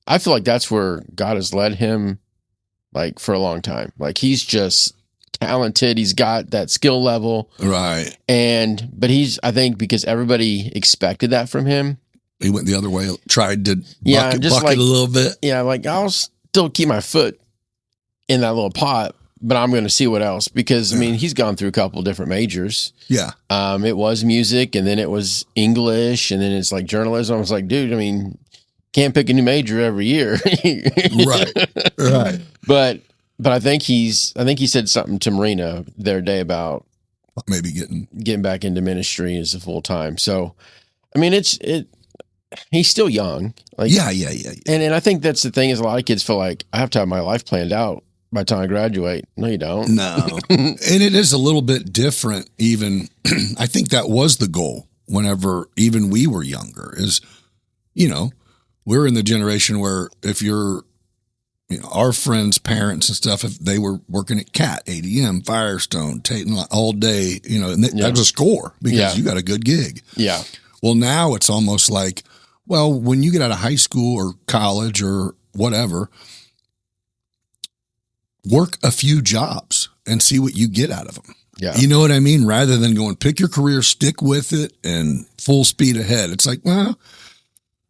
I feel like that's where God has led him, like, for a long time. Like, he's just talented. He's got that skill level. Right. But I think because everybody expected that from him, he went the other way, tried to bucket a little bit. Yeah. Like, I'll still keep my foot in that little pot, but I'm going to see what else, because I mean, he's gone through a couple of different majors. Yeah. It was music, and then it was English, and then it's like journalism. I was like, dude, I mean, can't pick a new major every year. Right. But I think he said something to Marina the other day about maybe getting back into ministry as a full time. So, I mean, he's still young. Like, yeah. And I think that's the thing, is a lot of kids feel like, I have to have my life planned out by the time I graduate. No, you don't. No. And it is a little bit different. Even I think that was the goal whenever even we were younger, is, you know, we're in the generation where if you're, you know, our friends' parents and stuff, if they were working at CAT, ADM, Firestone, Tate all day, you know, and that was a score because you got a good gig. Yeah. Well, now it's almost like, well, when you get out of high school or college or whatever, work a few jobs and see what you get out of them. Yeah. You know what I mean? Rather than going, pick your career, stick with it, and full speed ahead. It's like, well,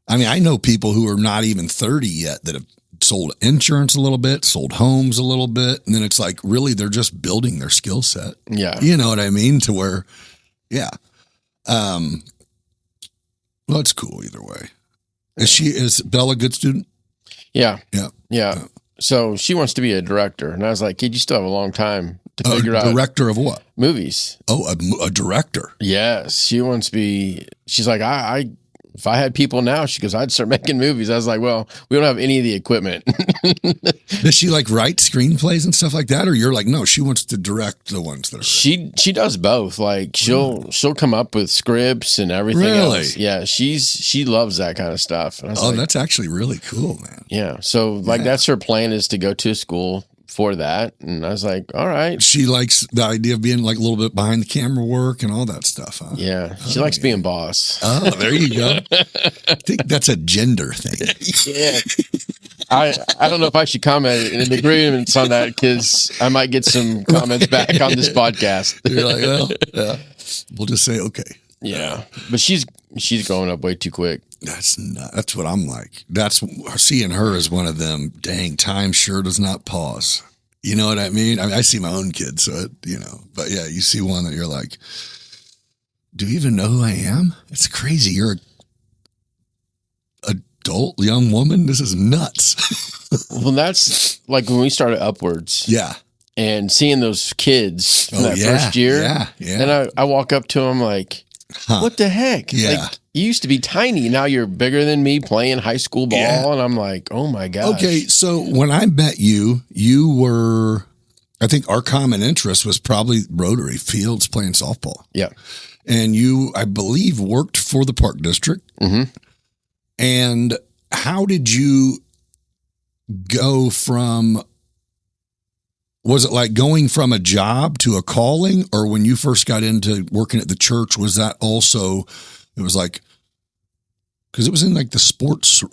I mean, I know people who are not even 30 yet that have sold insurance a little bit, sold homes a little bit. And then it's like, really, they're just building their skill set. Yeah. You know what I mean? To where, yeah. Well, it's cool either way. Is Bella a good student? Yeah. So she wants to be a director. And I was like, kid, you still have a long time to figure out. Director of what? Movies. Oh, a director. Yes. She wants to be, she's like, if I had people now, she goes, I'd start making movies. I was like, well, we don't have any of the equipment. Does she like write screenplays and stuff like that? Or you're like, no, she wants to direct the ones that are She does both. Like she'll come up with scripts and everything else. Yeah. She loves that kind of stuff. And I was like, that's actually really cool, man. Yeah. So that's her plan, is to go to school for that. And I was like, all right. She likes the idea of being like a little bit behind the camera work and all that stuff, huh? Yeah. She likes being boss. Oh, there you go. I think that's a gender thing. Yeah. I don't know if I should comment in agreements on that, because I might get some comments back on this podcast. You're like, well, yeah. We'll just say, okay. Yeah. But she's growing up way too quick. That's what I'm like. That's seeing her as one of them. Dang, time sure does not pause. You know what I mean? I see my own kids, so but yeah, you see one that you're like, do you even know who I am? It's crazy. You're a adult young woman. This is nuts. Well, that's like when we started Upwards. Yeah. And seeing those kids from that first year. Yeah. And I walk up to them like, what the heck? Yeah. Like, you used to be tiny. Now you're bigger than me playing high school ball. Yeah. And I'm like, oh my gosh. Okay. So when I met you, you were, I think our common interest was probably Rotary Fields playing softball. Yeah. And you, I believe, worked for the Park District. Mm-hmm. And how did you go from, was it like going from a job to a calling? Or when you first got into working at the church, was that also, it was like, because it was in like the sports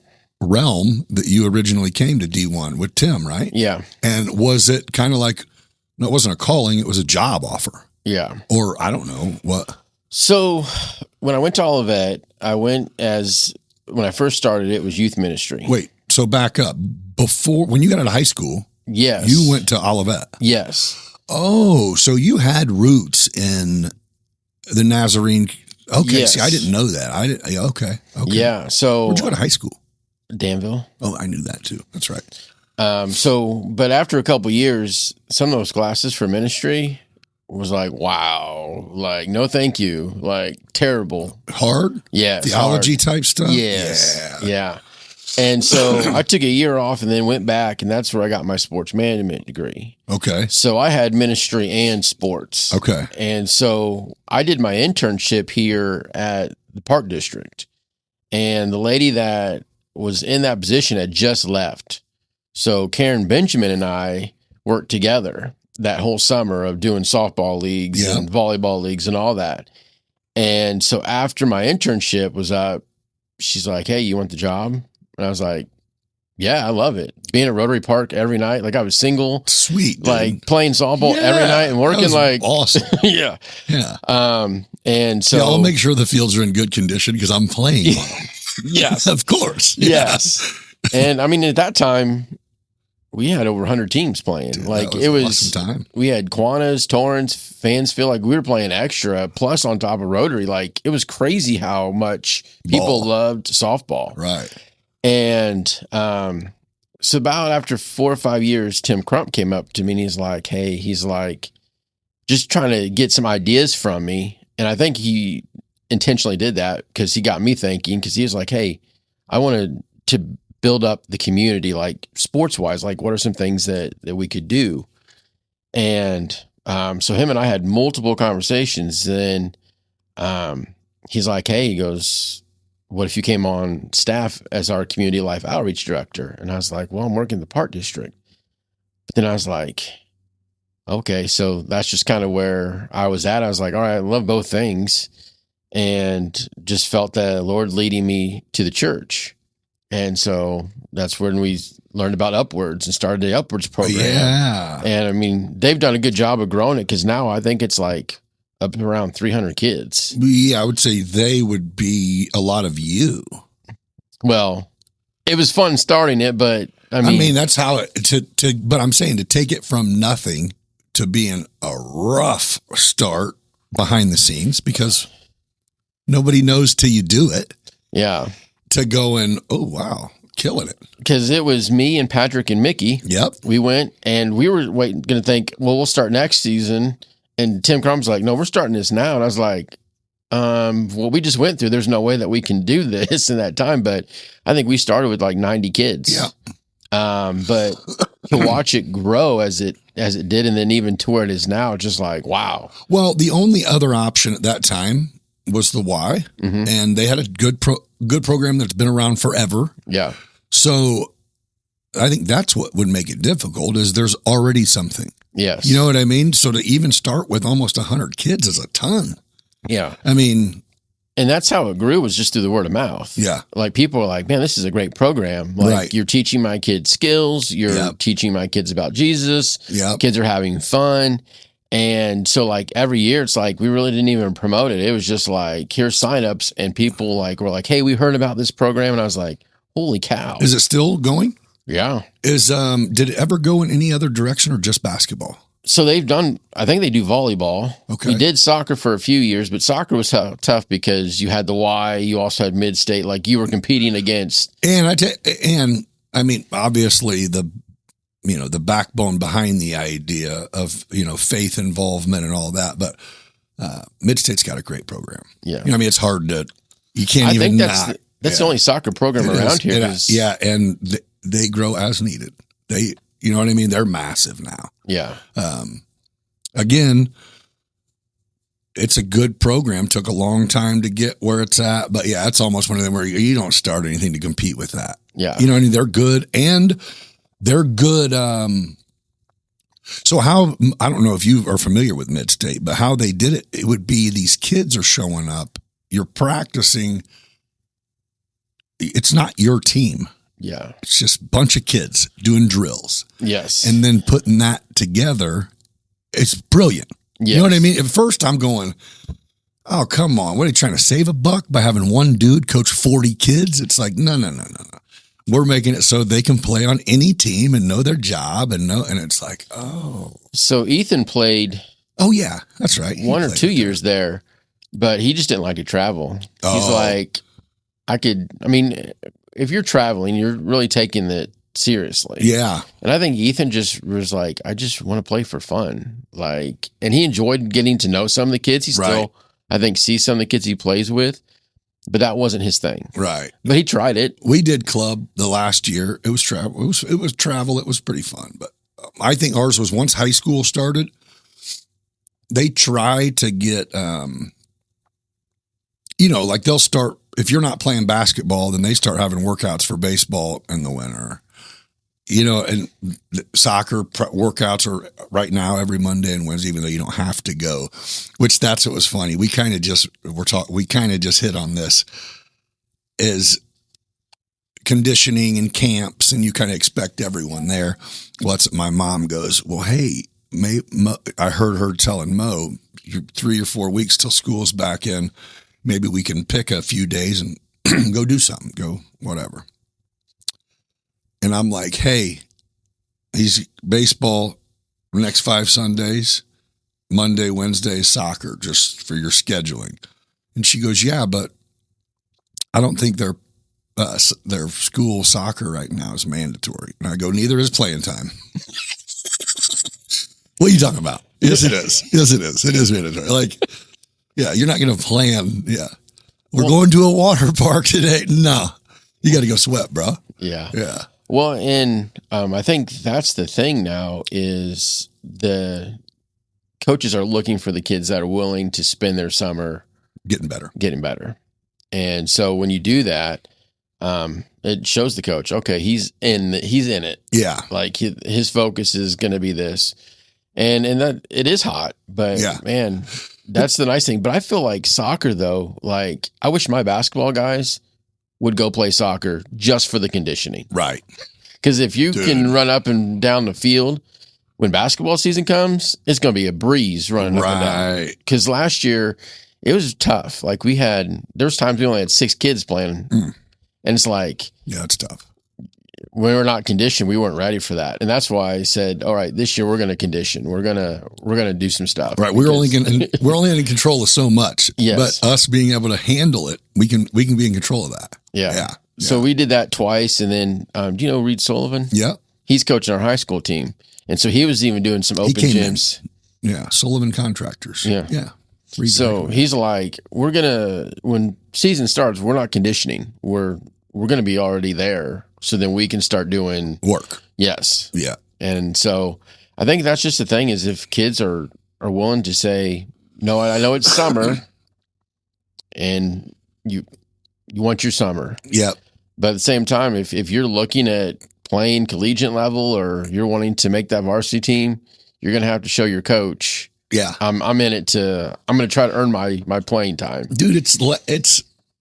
realm that you originally came to D1 with Tim, right? Yeah. And was it kind of like, no, it wasn't a calling, it was a job offer? Yeah. Or I don't know what. So when I went to Olivet, when I first started, it was youth ministry. Wait, so back up. Before, when you got out of high school, yes, you went to Olivet. Yes. Oh, so you had roots in the Nazarene. Okay, yes. See, I didn't know that. Okay. Yeah, so. Where'd you go to high school? Danville. Oh, I knew that too. That's right. But after a couple years, some of those classes for ministry was like, wow, like, no, thank you. Like, terrible. Hard? Yes. Theology type stuff? Yes. Yeah. And so I took a year off and then went back, and that's where I got my sports management degree. Okay. So I had ministry and sports. Okay. And so I did my internship here at the Park District, and the lady that was in that position had just left. So Karen Benjamin and I worked together that whole summer of doing softball leagues and volleyball leagues and all that. And so after my internship was up, she's like, hey, you want the job? And I was like, yeah, I love it. Being at Rotary Park every night. Like, I was single. Sweet. Dude. Like, playing softball every night and working like awesome. Yeah. And so I'll make sure the fields are in good condition because I'm playing on them. Yes. Of course. Yes. And I mean, at that time, we had over 100 teams playing. Dude, like, it was awesome time. We had Quannas, Torrance, Fansfield. Like, we were playing extra plus on top of Rotary. Like, it was crazy how much people loved softball. Right. And so about after 4 or 5 years, Tim Crump came up to me and he's like, hey, just trying to get some ideas from me. And I think he intentionally did that because he got me thinking, because he was like, hey, I wanted to build up the community, like sports wise, like what are some things that we could do? And so him and I had multiple conversations. Then he's like, hey, he goes, what if you came on staff as our community life outreach director? And I was like, well, I'm working the Park District. But then I was like, okay, so that's just kind of where I was at. I was like, all right, I love both things. And just felt the Lord leading me to the church. And so that's when we learned about Upwards and started the Upwards program. Yeah. And I mean, they've done a good job of growing it, because now I think it's like up around 300 kids. Yeah, I would say they would be a lot of you. Well, it was fun starting it, but I mean that's how but I'm saying to take it from nothing to being a rough start behind the scenes, because nobody knows till you do it. Yeah. To going, oh, wow, killing it. Because it was me and Patrick and Mickey. Yep. We went and we were going to think, well, we'll start next season. And Tim Crumb's like, no, we're starting this now. And I was like, what we just went through, there's no way that we can do this in that time. But I think we started with like 90 kids. Yeah. But to watch it grow as it did, and then even to where it is now, just like, wow. Well, the only other option at that time was the Y, and they had a good program that's been around forever. Yeah. So I think that's what would make it difficult, is there's already something. Yes. You know what I mean? So to even start with almost 100 kids is a ton. Yeah. I mean, and that's how it grew, was just through the word of mouth. Yeah. Like, people are like, man, this is a great program. Like, right. You're teaching my kids skills. You're teaching my kids about Jesus. Yep. Kids are having fun. And so, like, every year, it's like, we really didn't even promote it. It was just like, here's signups, and people were like, hey, we heard about this program. And I was like, holy cow. Is it still going? Yeah. Did it ever go in any other direction or just basketball? So I think they do volleyball. Okay. We did soccer for a few years, but soccer was tough because you had the Y, you also had mid-state, like you were competing against. And I mean, obviously the backbone behind the idea of, faith involvement and all that, but Mid-State's got a great program. Yeah. I mean, it's hard you can't I even think that's the only soccer program around here. And they grow as needed. You know what I mean? They're massive now. Yeah. Again, it's a good program. Took a long time to get where it's at, but yeah, it's almost one of them where you don't start anything to compete with that. Yeah. You know what I mean? They're good, and they're good. So how, I don't know if you are familiar with Mid-State, but how they did it would be these kids are showing up, you're practicing. It's not your team. Yeah. It's just a bunch of kids doing drills. Yes. And then putting that together, it's brilliant. Yes. You know what I mean? At first I'm going, oh, come on. What are you trying to save a buck by having one dude coach 40 kids? It's like, no. We're making it so they can play on any team and know their job and it's like, oh. So Ethan played. Oh yeah, that's right. 1 or 2 years there, but he just didn't like to travel. He's like, if you're traveling, you're really taking it seriously. Yeah. And I think Ethan just was like, I just want to play for fun. Like, and he enjoyed getting to know some of the kids. He still, I think, sees some of the kids he plays with, but that wasn't his thing. Right. But he tried it. We did club the last year. It was travel. It was travel. It was pretty fun. But I think ours was once high school started, they try to get, like they'll start, if you're not playing basketball, then they start having workouts for baseball in the winter. And soccer workouts are right now every Monday and Wednesday, even though you don't have to go, that's what was funny. We kind of just hit on this is conditioning and camps, and you kind of expect everyone there. Well, my mom goes, well, hey, I heard her telling Mo, 3 or 4 weeks till school's back in. Maybe we can pick a few days and go do something, go whatever. And I'm like, hey, he's baseball next 5 Sundays, Monday, Wednesday, soccer, just for your scheduling. And she goes, yeah, but I don't think their school soccer right now is mandatory. And I go, neither is playing time. What are you talking about? Yes, it is. Yes, it is. It is mandatory. Like, yeah, you're not going to plan. Yeah. We're going to a water park today. No, you got to go sweat, bro. Yeah. Yeah. Well, and I think that's the thing now is the coaches are looking for the kids that are willing to spend their summer getting better. And so when you do that, it shows the coach, okay, he's in it. Yeah. Like his focus is going to be this. And that it is hot, but yeah, man, that's the nice thing. But I feel like soccer though, like I wish my basketball guys would go play soccer just for the conditioning. Right. Because if you can run up and down the field when basketball season comes, it's going to be a breeze running up and down. Because last year it was tough. Like there's times we only had 6 kids playing. And it's like, yeah, it's tough. When we're not conditioned, we weren't ready for that. And that's why I said, all right, this year we're going to condition. We're going to do some stuff. Right. We're only in control of so much. Yes. But us being able to handle it, we can be in control of that. Yeah. So we did that twice. And then, do you know Reed Sullivan? Yeah. He's coaching our high school team. And so he was even doing some open gyms. Yeah. Sullivan Contractors. Yeah. Yeah. So he's like, when season starts, we're not conditioning. We're going to be already there. So then we can start doing work. Yes. Yeah. And so I think that's just the thing is if kids are willing to say, no, I know it's summer and you want your summer. Yeah. But at the same time, if you're looking at playing collegiate level or you're wanting to make that varsity team, you're going to have to show your coach. Yeah. I'm in it I'm going to try to earn my playing time. Dude,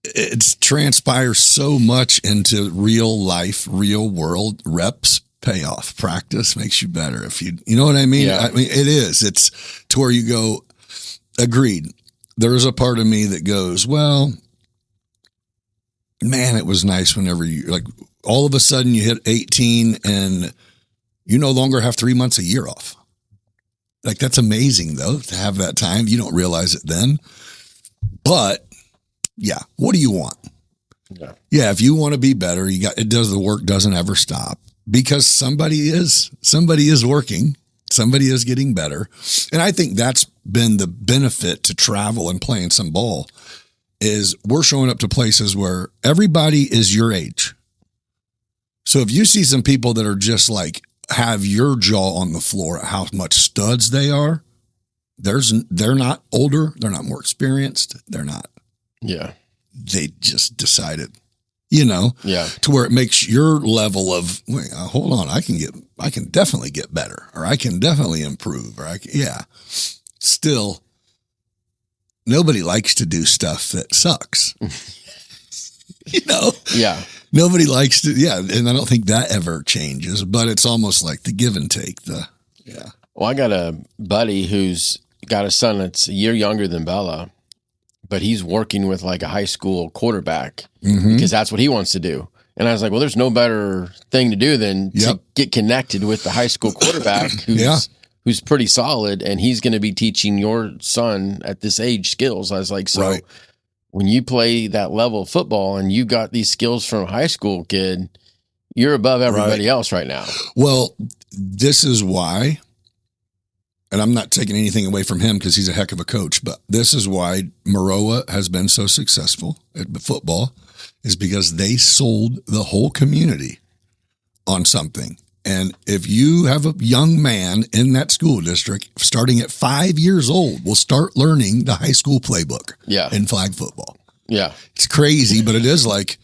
it's transpires so much into real life, real world reps pay off. Practice makes you better. If you know what I mean? Yeah. I mean, it is. It's to where you go, agreed. There is a part of me that goes, well, man, it was nice whenever all of a sudden you hit 18 and you no longer have 3 months a year off. Like, that's amazing, though, to have that time. You don't realize it then. But, yeah, what do you want? Yeah, if you want to be better, the work doesn't ever stop because somebody is working. Somebody is getting better. And I think that's been the benefit to travel and playing some ball is we're showing up to places where everybody is your age. So if you see some people that are just like have your jaw on the floor at how much studs they are, they're not older, they're not more experienced, they're not. Yeah. They just decided, to where it makes your level of, wait, hold on, I can definitely get better, or I can definitely improve, Still, nobody likes to do stuff that sucks. Yeah. Nobody likes to, and I don't think that ever changes, but it's almost like the give and take. Well, I got a buddy who's got a son that's a year younger than Bella, but he's working with like a high school quarterback because that's what he wants to do. And I was like, well, there's no better thing to do than to get connected with the high school quarterback who's pretty solid, and he's going to be teaching your son at this age skills. I was like, so when you play that level of football and you got these skills from a high school kid, you're above everybody else right now. Well, this is why, and I'm not taking anything away from him because he's a heck of a coach, but this is why Maroa has been so successful at football, is because they sold the whole community on something. And if you have a young man in that school district starting at 5 years old, will start learning the high school playbook in flag football. Yeah. It's crazy, but it is like,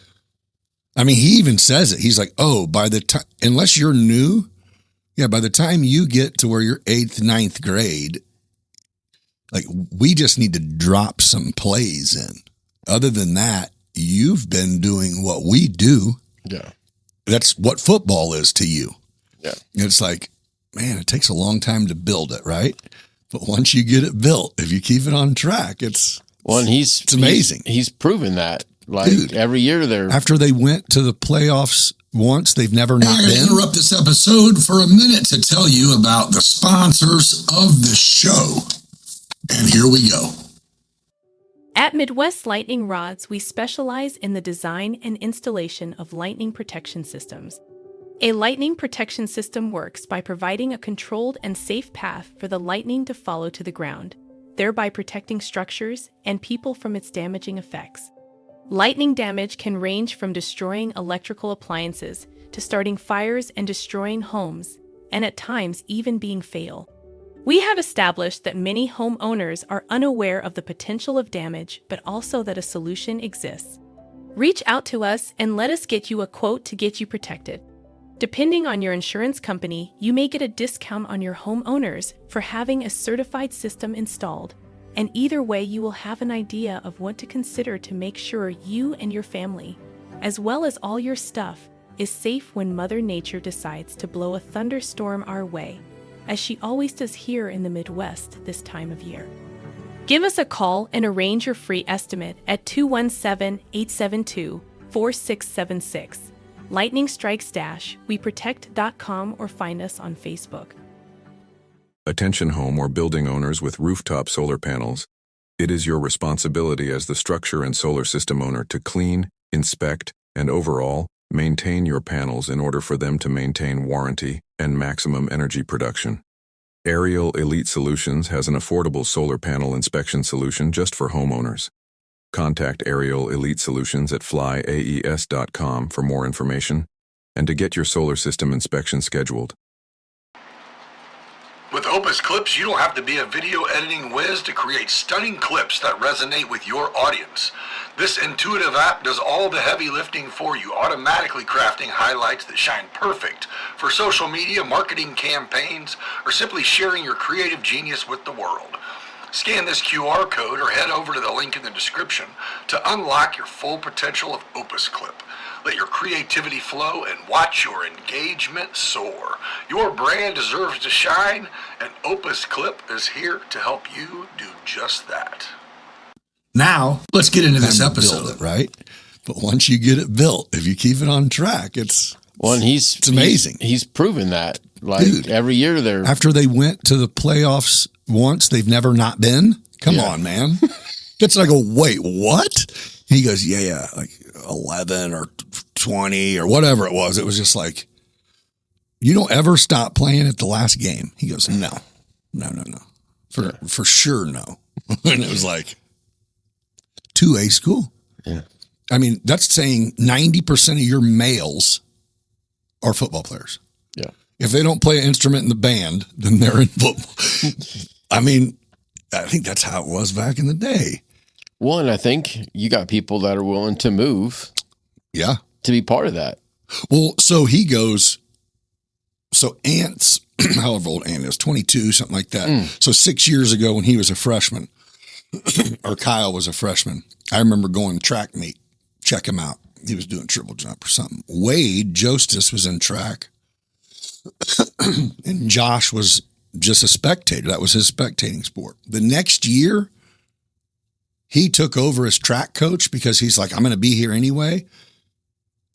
I mean, he even says it. He's like, oh, by the time, unless you're new, by the time you get to where you're 8th, 9th grade, like we just need to drop some plays in. Other than that, you've been doing what we do. Yeah. That's what football is to you. Yeah. It's like, man, it takes a long time to build it, right? But once you get it built, if you keep it on track, it's amazing. He's proven that. Like, dude, every year after they went to the playoffs once, they've never not been. I'm going to interrupt this episode for a minute to tell you about the sponsors of the show. And here we go. At Midwest Lightning Rods, we specialize in the design and installation of lightning protection systems. A lightning protection system works by providing a controlled and safe path for the lightning to follow to the ground, thereby protecting structures and people from its damaging effects. Lightning damage can range from destroying electrical appliances to starting fires and destroying homes, and at times even being fatal. We have established that many homeowners are unaware of the potential of damage, but also that a solution exists. Reach out to us and let us get you a quote to get you protected. Depending on your insurance company, you may get a discount on your homeowners for having a certified system installed. And either way, you will have an idea of what to consider to make sure you and your family, as well as all your stuff, is safe when Mother Nature decides to blow a thunderstorm our way, as she always does here in the Midwest this time of year. Give us a call and arrange your free estimate at 217-872-4676. Lightning Strikes WeProtect.com or find us on Facebook. Attention home or building owners with rooftop solar panels. It is your responsibility as the structure and solar system owner to clean, inspect, and overall, maintain your panels in order for them to maintain warranty and maximum energy production. Aerial Elite Solutions has an affordable solar panel inspection solution just for homeowners. Contact Aerial Elite Solutions at flyaes.com for more information and to get your solar system inspection scheduled. With Opus Clips, you don't have to be a video editing whiz to create stunning clips that resonate with your audience. This intuitive app does all the heavy lifting for you, automatically crafting highlights that shine perfect for social media, marketing campaigns, or simply sharing your creative genius with the world. Scan this QR code or head over to the link in the description to unlock your full potential of Opus Clip. Let your creativity flow and watch your engagement soar. Your brand deserves to shine, and Opus Clip is here to help you do just that. Now, let's get into this episode. Build it, right? But once you get it built, if you keep it on track, it's amazing. He's proven that. Like Dude, every year they're after they went to the playoffs once, they've never not been. Come on, man. It's like, wait, what? He goes, yeah, like 11 or 20 or whatever it was. It was just like, you don't ever stop playing at the last game. He goes, no. For sure, no. And it was like 2A school. Yeah. I mean, that's saying 90% of your males are football players. Yeah. If they don't play an instrument in the band, then they're in football. I mean, I think that's how it was back in the day. Well, and I think you got people that are willing to move. Yeah. To be part of that. Well, so he goes, so Ant's, however old Ant is, 22, something like that. So 6 years ago when he was a freshman, or Kyle was a freshman, I remember going track meet, check him out. He was doing triple jump or something. Wade Jostis was in track, and Josh was just a spectator. That was his spectating sport. The next year, he took over as track coach because he's like, I'm going to be here anyway.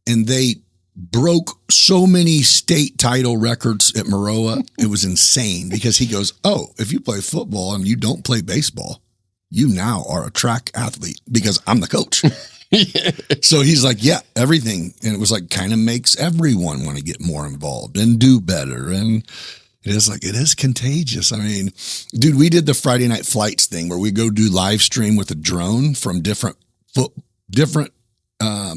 And they broke so many state title records at Maroa. It was insane because he goes, oh, if you play football and you don't play baseball, you now are a track athlete because I'm the coach. So he's like, yeah, everything. And it was like, kind of makes everyone want to get more involved and do better. And it is contagious. I mean, dude, we did the Friday Night Flights thing where we go do live stream with a drone from different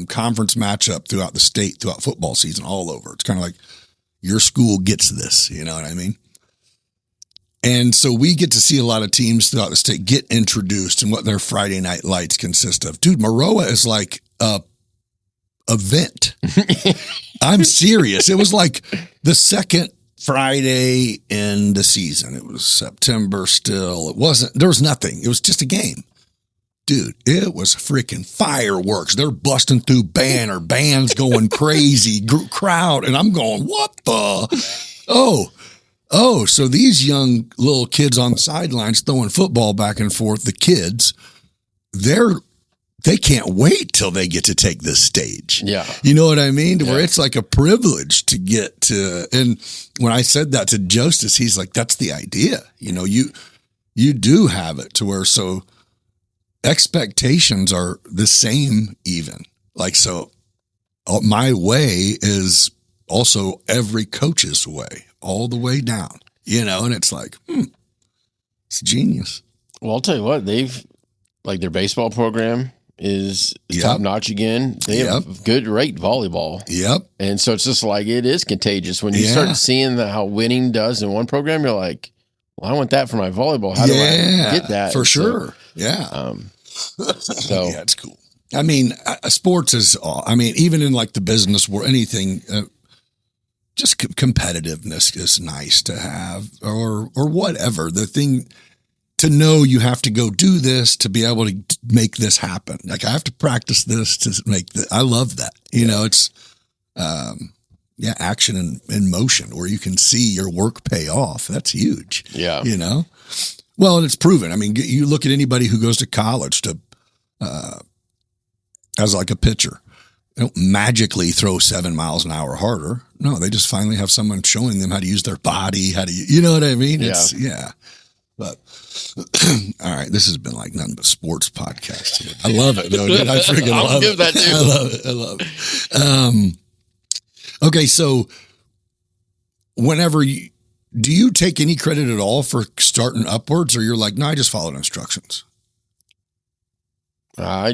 conference matchup throughout the state, throughout football season, all over. It's kind of like your school gets this, you know what I mean? And so we get to see a lot of teams throughout the state get introduced and what their Friday night lights consist of. Dude, Maroa is like a event. I'm serious. It was like the second Friday in the season. It was September still. There was nothing. It was just a game. Dude, it was freaking fireworks. They're busting through bands going crazy, crowd. And I'm going, what the? Oh, so these young little kids on the sidelines throwing football back and forth, the kids, they can't wait till they get to take this stage. Yeah. You know what I mean? Where it's like a privilege to get to. And when I said that to Justice, he's like, that's the idea. You know, you do have it to where so expectations are the same even. Like, so my way is also every coach's way, all the way down, you know, and it's like, it's genius. Well, I'll tell you what, their baseball program is top notch again. They have good rate volleyball. Yep. And so it's just like, it is contagious. When you start seeing how winning does in one program, you're like, well, I want that for my volleyball. How do I get that? For sure. Yeah. So yeah, it's cool. I mean, sports is, even in like the business world, anything, just competitiveness is nice to have or whatever. The thing to know you have to go do this to be able to make this happen. Like I have to practice this to make that. I love that. You know, it's, action and motion where you can see your work pay off. That's huge. Yeah. You know, well, and it's proven. I mean, you look at anybody who goes to college to, as like a pitcher. They don't magically throw 7 miles an hour harder. No, they just finally have someone showing them how to use their body, you know what I mean? But all right, this has been like nothing but sports podcast here. I love it though, dude. I freaking love it. That too. I love it. Okay, so whenever do you take any credit at all for starting Upwards, or you're like, no, I just followed instructions? I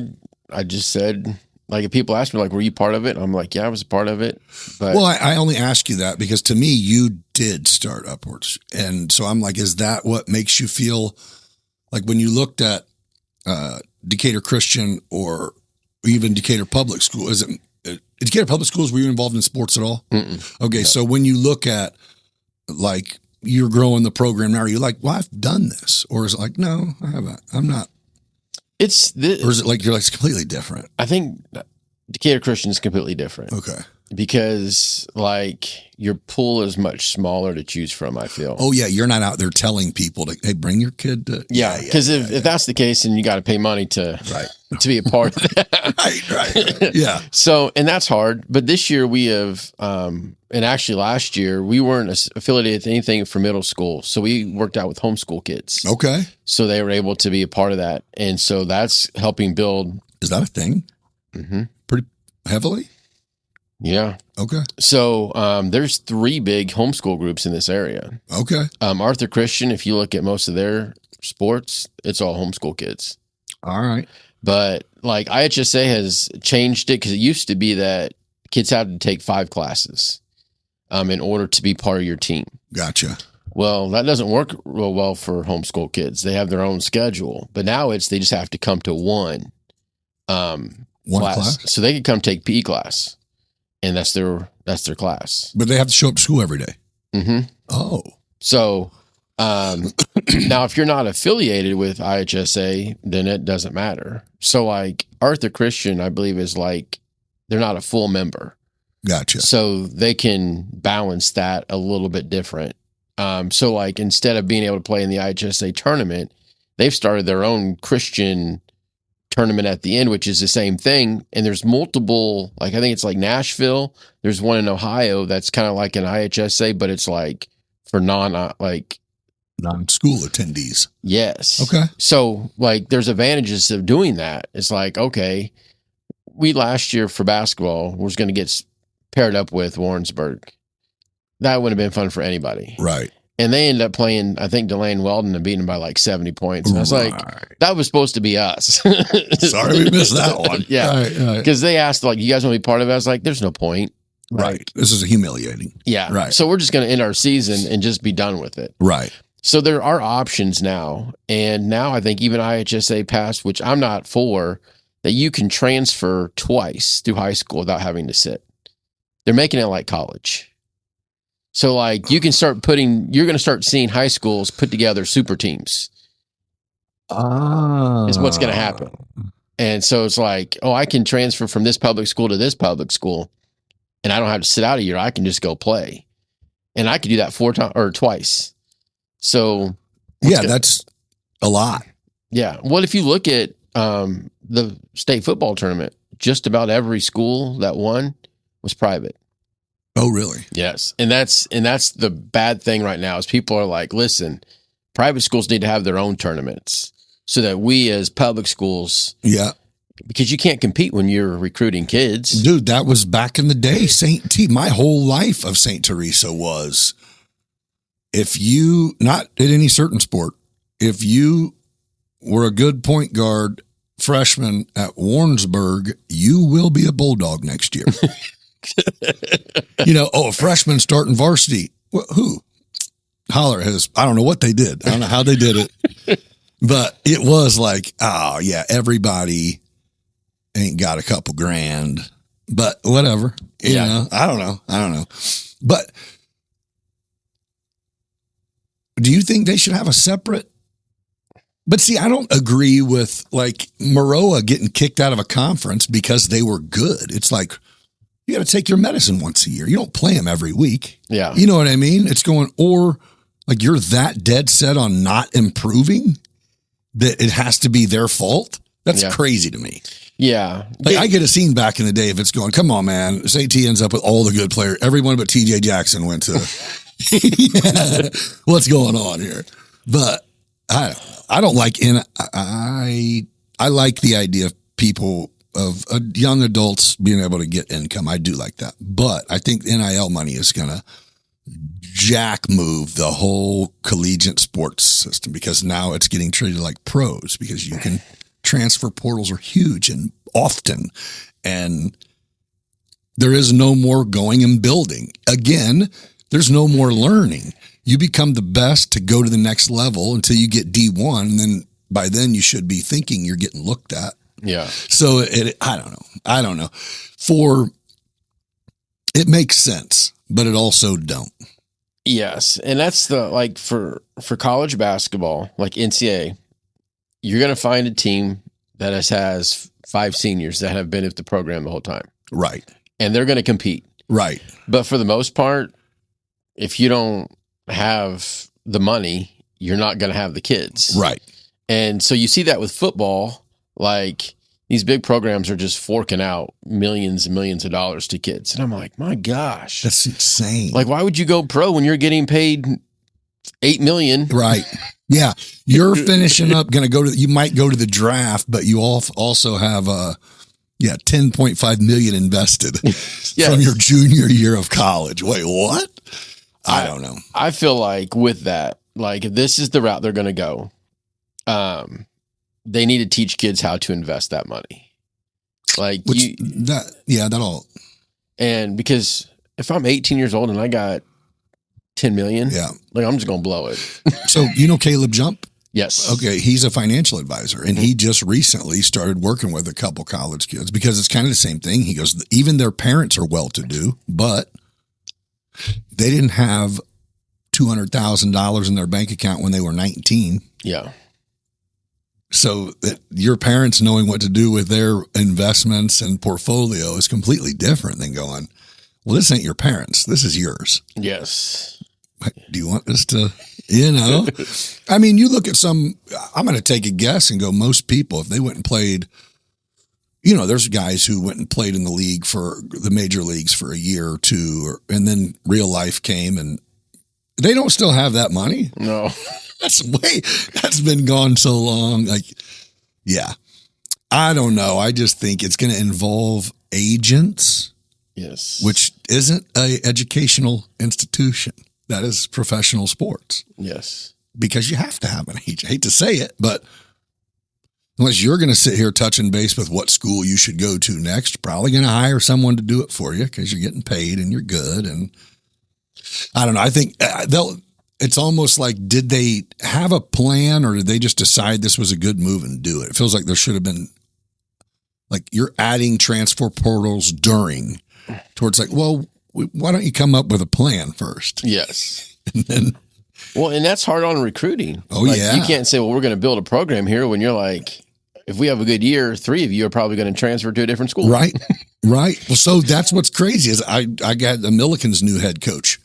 just said, like, if people ask me, like, were you part of it? I'm like, yeah, I was a part of it. But well, I only ask you that because to me, you did start Upwards. And so I'm like, is that what makes you feel like when you looked at Decatur Christian or even Decatur Public School, is it Decatur Public Schools, were you involved in sports at all? Okay, no. So when you look at, like, you're growing the program now, are you like, well, I've done this? Or is it like, no, I haven't. I'm not. Or is it like you're like, it's completely different? I think Decatur Christian is completely different. Okay. Because like your pool is much smaller to choose from, I feel. Oh yeah, you're not out there telling people to, hey, bring your kid to. Yeah, because if that's the case, then you got to pay money to be a part of that. right. Yeah. So, and that's hard. But this year we have, and actually last year we weren't affiliated with anything for middle school, so we worked out with homeschool kids. Okay. So they were able to be a part of that, and so that's helping build. Is that a thing? Mm-hmm. Pretty heavily. Yeah. Okay. So there's 3 big homeschool groups in this area. Okay. Arthur Christian, if you look at most of their sports, it's all homeschool kids. All right. But like IHSA has changed it because it used to be that kids had to take 5 classes in order to be part of your team. Gotcha. Well, that doesn't work real well for homeschool kids. They have their own schedule, but now they just have to come to one class. So they can come take PE class. And that's their class. But they have to show up to school every day. Mm-hmm. Oh. So now if you're not affiliated with IHSA, then it doesn't matter. So like Arthur Christian, I believe, is like they're not a full member. Gotcha. So they can balance that a little bit different. So like instead of being able to play in the IHSA tournament, they've started their own Christian tournament at the end, which is the same thing. And there's multiple, like I think it's like Nashville. There's one in Ohio that's kind of like an IHSA, but it's like for non-school attendees. Yes. Okay. So like there's advantages of doing that. It's like, okay, we last year for basketball was going to get paired up with Warrensburg. That would have been fun for anybody. Right. And they ended up playing, I think, Delane Weldon and beating them by like 70 points. And I was like, that was supposed to be us. Sorry we missed that one. Yeah. Because they asked, like, you guys want to be part of it? I was like, there's no point. Right. This is humiliating. Yeah. Right. So we're just going to end our season and just be done with it. Right. So there are options now. And now I think even IHSA passed, which I'm not for, that you can transfer twice through high school without having to sit. They're making it like college. So like you can you're going to start seeing high schools put together super teams. Is what's going to happen. And so it's like, oh, I can transfer from this public school to this public school and I don't have to sit out a year. I can just go play. And I could do that 4 times or twice. So that's a lot. Yeah. Well, if you look at the state football tournament, just about every school that won was private. Oh, really? Yes. And that's the bad thing right now is people are like, listen, private schools need to have their own tournaments so that we as public schools, because you can't compete when you're recruiting kids. Dude, that was back in the day. My whole life of St. Teresa was, if you, not at any certain sport, if you were a good point guard freshman at Warrensburg, you will be a Bulldog next year. A freshman starting varsity. Well, who? Holler has, I don't know what they did. I don't know how they did it. But it was like, oh, yeah, everybody ain't got a couple grand. But whatever. You know, I don't know. But do you think they should have a separate? But see, I don't agree with like Maroa getting kicked out of a conference because they were good. It's like, you got to take your medicine once a year. You don't play them every week. Yeah. You know what I mean? It's going, or like you're that dead set on not improving that it has to be their fault. That's crazy to me. Yeah. Like I get a scene back in the day if it's going, come on, man. SAT ends up with all the good players. Everyone but TJ Jackson went to, what's going on here? But I don't like, I like the idea of people of young adults being able to get income. I do like that. But I think NIL money is going to jack move the whole collegiate sports system because now it's getting treated like pros because you can transfer portals are huge and often. And there is no more going and building. Again, there's no more learning. You become the best to go to the next level until you get D1. And then by then you should be thinking you're getting looked at. Yeah. So I don't know. It makes sense, but it also don't. Yes. And that's the, like for college basketball, like NCAA, you're going to find a team that has 5 seniors that have been at the program the whole time. Right. And they're going to compete. Right. But for the most part, if you don't have the money, you're not going to have the kids. Right. And so you see that with football, like these big programs are just forking out millions and millions of dollars to kids. And I'm like, my gosh. That's insane. Like, why would you go pro when you're getting paid $8 million? Right. Yeah. You're finishing up, you might go to the draft, but you also have 10.5 million invested from your junior year of college. Wait, what? I don't know. I feel like with that, like if this is the route they're going to go, they need to teach kids how to invest that money. Like and because if I'm 18 years old and I got 10 million, like I'm just going to blow it. So, Caleb Jump? Yes. Okay. He's a financial advisor, and he just recently started working with a couple college kids because it's kind of the same thing. He goes, even their parents are well-to-do, but they didn't have $200,000 in their bank account when they were 19. Yeah. So that your parents knowing what to do with their investments and portfolio is completely different than going, well, this ain't your parents. This is yours. Yes. Do you want this to, I mean, you look at I'm going to take a guess and go, most people, if they went and played, there's guys who went and played in the league for the major leagues for a year or two, and then real life came and they don't still have that money. No. That's been gone so long. Like, yeah, I don't know. I just think it's going to involve agents. Yes. Which isn't a educational institution. That is professional sports. Yes. Because you have to have an agent. I hate to say it, but unless you're going to sit here touching base with what school you should go to next, you're probably going to hire someone to do it for you because you're getting paid and you're good. And I don't know. I think it's almost like, did they have a plan or did they just decide this was a good move and do it? It feels like there should have been, like, you're adding transfer portals towards like, well, why don't you come up with a plan first? Yes. And then, and that's hard on recruiting. Oh, yeah. You can't say, well, we're going to build a program here when you're like, if we have a good year, 3 of you are probably going to transfer to a different school. Right. Right. Well, so that's what's crazy is I got the Milliken's new head coach,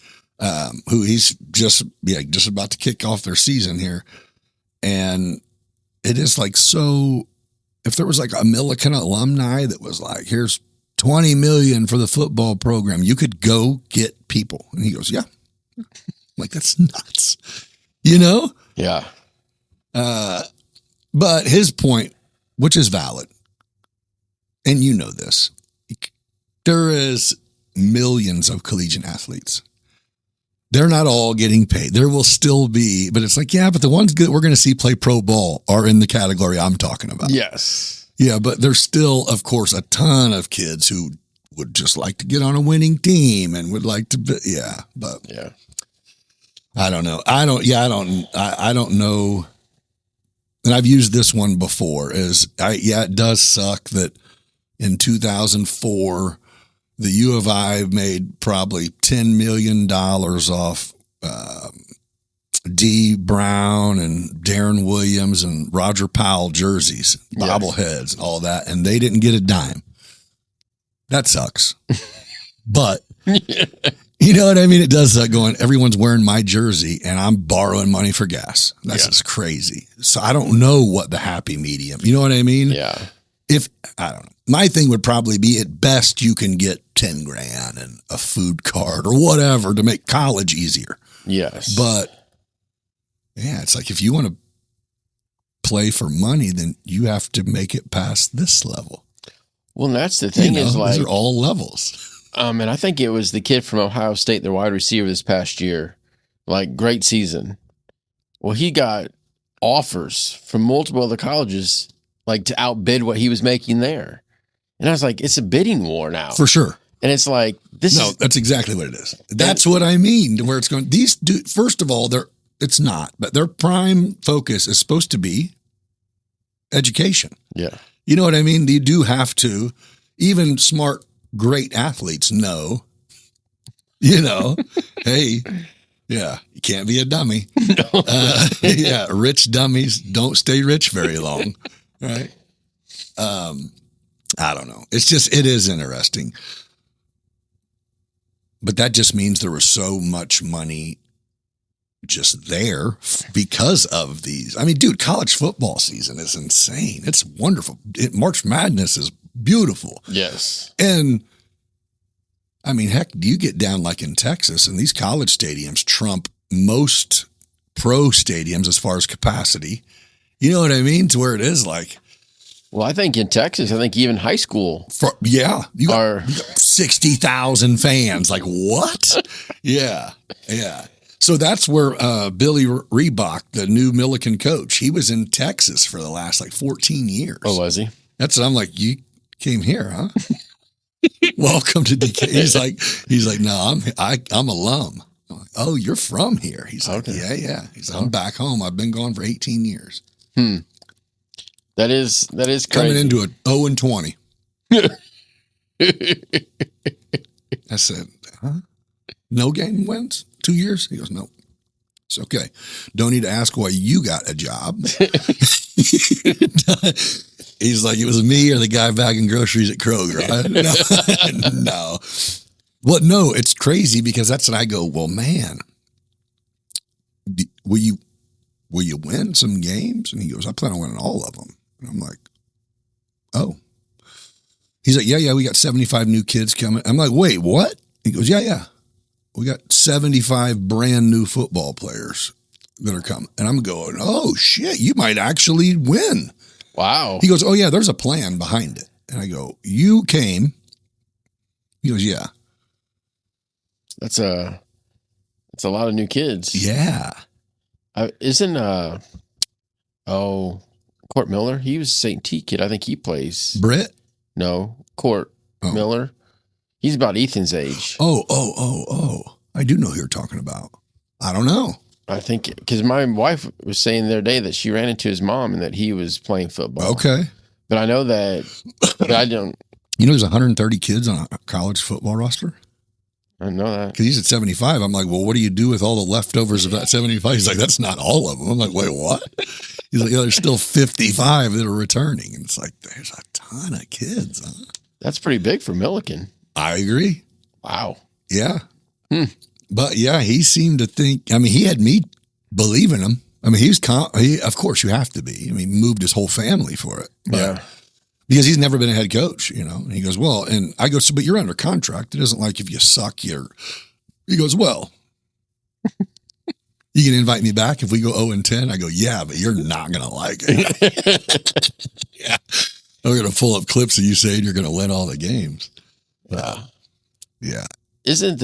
who he's just about to kick off their season here. And it is like, so if there was like a Milliken alumni that was like, here's $20 million for the football program, you could go get people. And he goes, yeah. Like, that's nuts, Yeah. But his point, which is valid, and this, there is millions of collegiate athletes. They're not all getting paid. There will still be, but it's like, yeah, but the ones that we're going to see play pro ball are in the category I'm talking about. Yes. Yeah, but there's still, of course, a ton of kids who would just like to get on a winning team and would like to be, but I don't know. I don't know. And I've used this one before it does suck that in 2004, the U of I made probably $10 million off D. Brown and Darren Williams and Roger Powell jerseys, bobbleheads, and all that, and they didn't get a dime. That sucks. But you know what I mean? It does suck going, everyone's wearing my jersey and I'm borrowing money for gas. That's just crazy. So I don't know what the happy medium, you know what I mean? Yeah. I don't know. My thing would probably be at best you can get 10 grand and a food card or whatever to make college easier. Yes. But yeah, it's like if you want to play for money, then you have to make it past this level. Well, and that's the thing is like, these are all levels. And I think it was the kid from Ohio State, their wide receiver this past year, like great season. Well, he got offers from multiple other colleges, like to outbid what he was making there. And I was like, it's a bidding war now. For sure. And it's like, that's exactly what it is. That's what I mean, where it's going. First of all, it's not, but their prime focus is supposed to be education. Yeah. You know what I mean? You do have to, even smart, great athletes know, hey, yeah, you can't be a dummy. No. Rich dummies don't stay rich very long. Right. I don't know. It is interesting. But that just means there was so much money just there because of these. I mean, dude, college football season is insane. It's wonderful. March Madness is beautiful. Yes. And I mean, heck, you get down like in Texas and these college stadiums trump most pro stadiums as far as capacity. You know what I mean? To where it is like. Well, I think in Texas, I think even high school. You got 60,000 fans. Like, what? Yeah. So that's where Billy Reebok, the new Milliken coach, he was in Texas for the last 14 years. Oh, was he? That's what I'm like, you came here, huh? Welcome to DK. He's like, no, I'm alum. I'm like, oh, you're from here. He's like, okay. Yeah. He's like, I'm back home. I've been gone for 18 years. That is crazy. Coming into it 0-20. I said, huh? No game wins? 2 years? He goes, no. It's okay. Don't need to ask why you got a job. He's like, it was me or the guy bagging groceries at Kroger. No. Well, no, it's crazy because that's when I go, well, man, will you win some games? And he goes, I plan on winning all of them. And I'm like, oh. He's like, yeah, we got 75 new kids coming. I'm like, wait, what? He goes, yeah. We got 75 brand new football players that are coming. And I'm going, oh, shit, you might actually win. Wow. He goes, oh, yeah, there's a plan behind it. And I go, you came. He goes, yeah. That's a lot of new kids. Yeah. Isn't Court Miller? He was a St. T kid. I think he plays. Britt? No, Court Miller. He's about Ethan's age. Oh. I do know who you're talking about. I don't know. I think because my wife was saying the other day that she ran into his mom and that he was playing football. Okay. But I know that I don't. You know, there's 130 kids on a college football roster. I know that. Because he's at 75. I'm like, well, what do you do with all the leftovers of that 75? He's like, that's not all of them. I'm like, wait, what? He's like, yeah, there's still 55 that are returning. And it's like, there's a ton of kids. Huh? That's pretty big for Milliken. I agree. Wow. Yeah. But yeah, he seemed to think, I mean, he had me believing him. I mean, of course you have to be. I mean, he moved his whole family for it. Yeah. Because he's never been a head coach, you know. And he goes, well, and I go, so, but you're under contract. It isn't like if you suck, he goes, well, you can invite me back if we go 0-10. I go, yeah, but you're not going to like it. Yeah. I'm going to pull up clips of you saying you're going to win all the games. Yeah. Isn't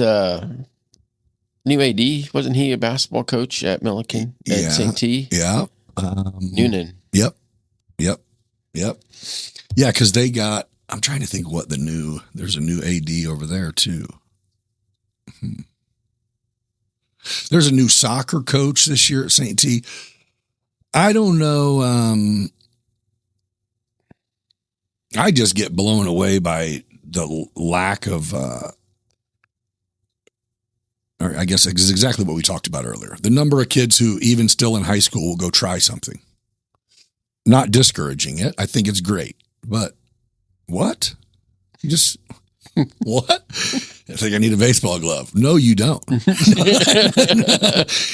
new AD, wasn't he a basketball coach at Milliken at St. T? Yeah. Noonan. Yep. Yeah, because they got, I'm trying to think what there's a new AD over there too. There's a new soccer coach this year at St. T. I don't know. I just get blown away by the lack of, or I guess it's exactly what we talked about earlier. The number of kids who even still in high school will go try something. Not discouraging it. I think it's great. But what? You just, what? I think I need a baseball glove. No, you don't.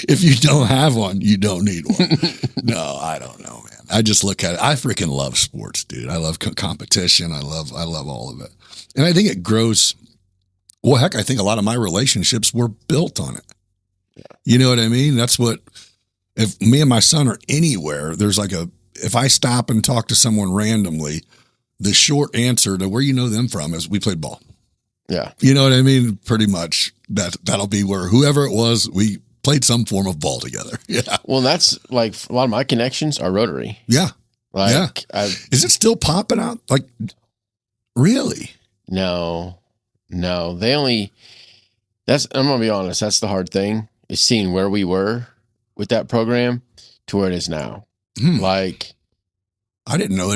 If you don't have one, you don't need one. No, I don't know, man. I just look at it. I freaking love sports, dude. I love competition. I love all of it. And I think it grows. Well, heck, I think a lot of my relationships were built on it. Yeah. You know what I mean? That's what, if me and my son are anywhere, there's if I stop and talk to someone randomly, the short answer to where you know them from is we played ball. Yeah. You know what I mean? Pretty much that'll be where whoever it was, we played some form of ball together. Yeah. Well, that's like a lot of my connections are Rotary. Yeah. Like, yeah. Is it still popping out? Like, really? No. They only, I'm going to be honest. That's the hard thing is seeing where we were with that program to where it is now. Like, I didn't know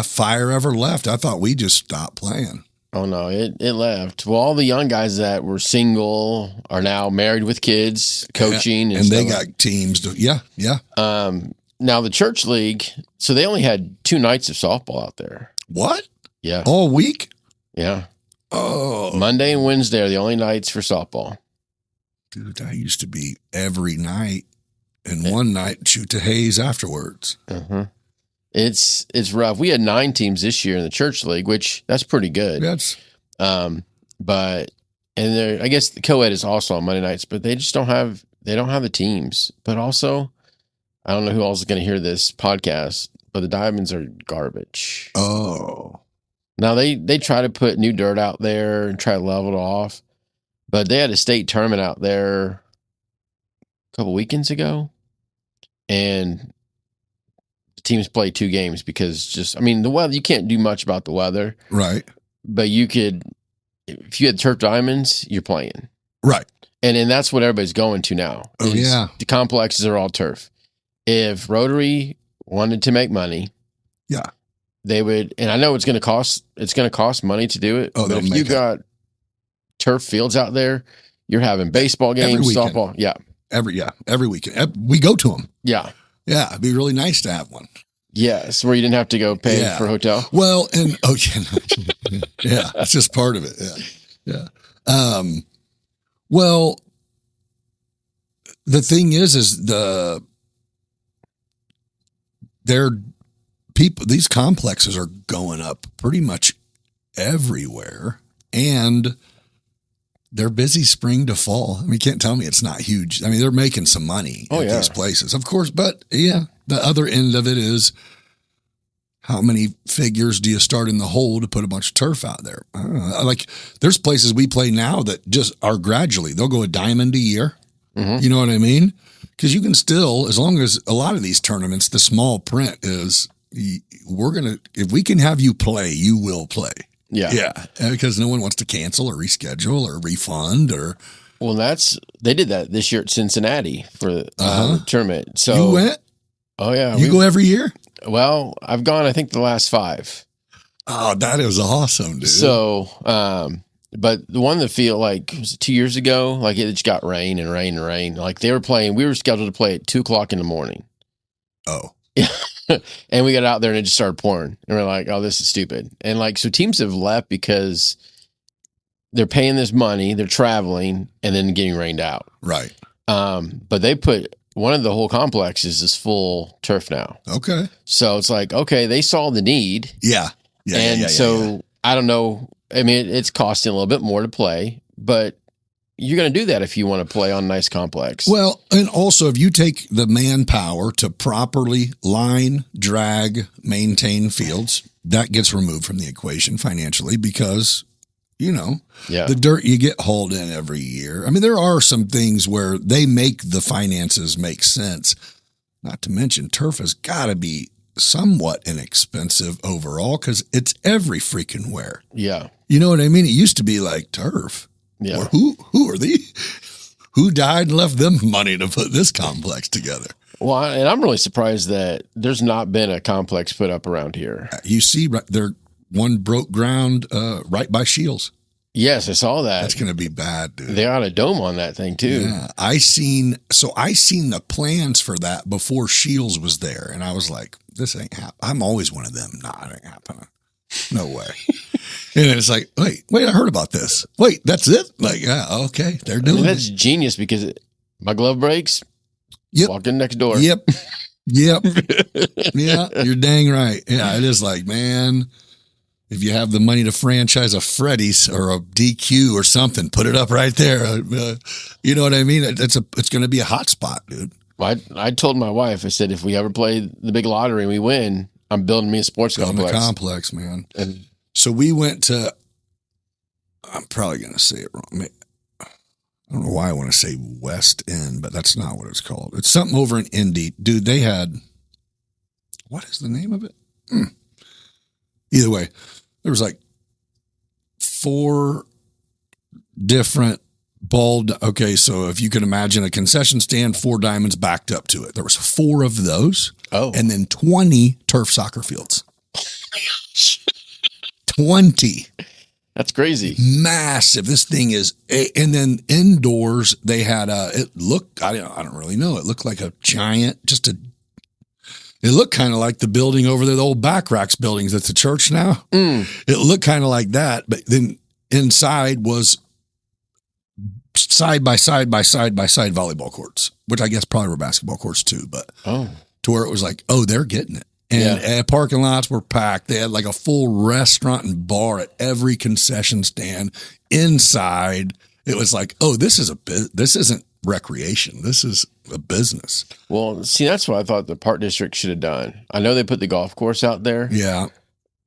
fire ever left. I thought we just stopped playing. Oh no, it left. Well, all the young guys that were single are now married with kids, coaching, and they got teams. Yeah. Now the church league, so they only had 2 nights of softball out there. What? Yeah. All week? Yeah. Oh. Monday and Wednesday are the only nights for softball. Dude, that used to be every night and one night shoot to Hayes afterwards. Uh-huh. It's rough. We had 9 teams this year in the church league, which that's pretty good. That's but I guess the co-ed is also on Monday nights, but they just don't have the teams. But also, I don't know who else is going to hear this podcast, but the Diamonds are garbage. oh. Now they try to put new dirt out there and try to level it off, but they had a state tournament out there a couple weekends ago, and the teams played 2 games because the weather, you can't do much about the weather, Right. but you could, if you had turf diamonds, you're playing. Right. And that's what everybody's going to now. Oh, yeah. The complexes are all turf. If Rotary wanted to make money, Yeah. they would, and I know it's going to cost money to do it. Oh, but if you got turf fields out there, you're having baseball games, softball. Yeah. Every weekend. We go to them. Yeah. Yeah. It'd be really nice to have one. Yes. Where you didn't have to go pay for a hotel. Well, and yeah, that's just part of it. Yeah. Yeah. Well, the thing is these complexes are going up pretty much everywhere, and they're busy spring to fall. I mean, you can't tell me it's not huge. I mean, they're making some money at these places, of course, but yeah, the other end of it is how many figures do you start in the hole to put a bunch of turf out there? I don't know. Like, there's places we play now that just are gradually, they'll go a diamond a year. Mm-hmm. You know what I mean? Because you can still, as long as a lot of these tournaments, the small print is, if we can have you play, you will play. Yeah. Yeah. Because no one wants to cancel or reschedule or refund or. Well, they did that this year at Cincinnati for the tournament. So you went? Oh, yeah. You go every year? Well, I've gone, I think, the last 5. Oh, that is awesome, dude. So, but the one that feel like, was it 2 years ago? Like, it just got rain and rain and rain. Like, we were scheduled to play at 2:00 in the morning. Oh. Yeah. And we got out there and it just started pouring. And we're like, oh, this is stupid. And like, so teams have left because they're paying this money, they're traveling, and then getting rained out. Right. But they put one of the whole complexes is full turf now. Okay. So it's like, okay, they saw the need. Yeah. Yeah. I don't know. I mean, it's costing a little bit more to play, but you're going to do that if you want to play on a nice complex. Well, and also if you take the manpower to properly line, drag, maintain fields, that gets removed from the equation financially because, the dirt you get hauled in every year. I mean, there are some things where they make the finances make sense. Not to mention turf has got to be somewhat inexpensive overall because it's every freaking where. Yeah. You know what I mean? It used to be like turf. Yeah. Or who are these? Who died and left them money to put this complex together? Well, and I'm really surprised that there's not been a complex put up around here. You see, one broke ground right by Shields. Yes, I saw that. That's going to be bad, dude. They got a dome on that thing too. Yeah, I seen the plans for that before Shields was there, and I was like, "This ain't happening." I'm always one of them. Nah, it ain't happening. No way. And it's like, wait, I heard about this. Wait, that's it? Like, yeah, okay, they're doing that's genius because my glove breaks. Yep. Walk in next door. Yep. Yeah, you're dang right. Yeah, it is like, man, if you have the money to franchise a Freddy's or a DQ or something, put it up right there. You know what I mean? It's going to be a hot spot, dude. I told my wife, I said, if we ever play the big lottery and we win, I'm building me a sports complex. On the complex, man. And so we went to, I'm probably going to say it wrong. I don't know why I want to say West End, but that's not what it's called. It's something over in Indy. Dude, they had, what is the name of it? Either way, there was like 4 different okay, so if you can imagine a concession stand, 4 diamonds backed up to it. There was 4 of those. Oh. And then 20 turf soccer fields. 20. That's crazy. Massive. This thing is, and then indoors they had it looked, I don't really know. It looked like a giant, It looked kind of like the building over there, the old Backrax buildings at the church now. It looked kind of like that, but then inside was side by side volleyball courts, which I guess probably were basketball courts too, but to where it was like, oh, they're getting it. And parking lots were packed. They had like a full restaurant and bar at every concession stand inside. It was like, oh, this isn't recreation. This is a business. Well, see, that's what I thought the Park District should have done. I know they put the golf course out there. Yeah.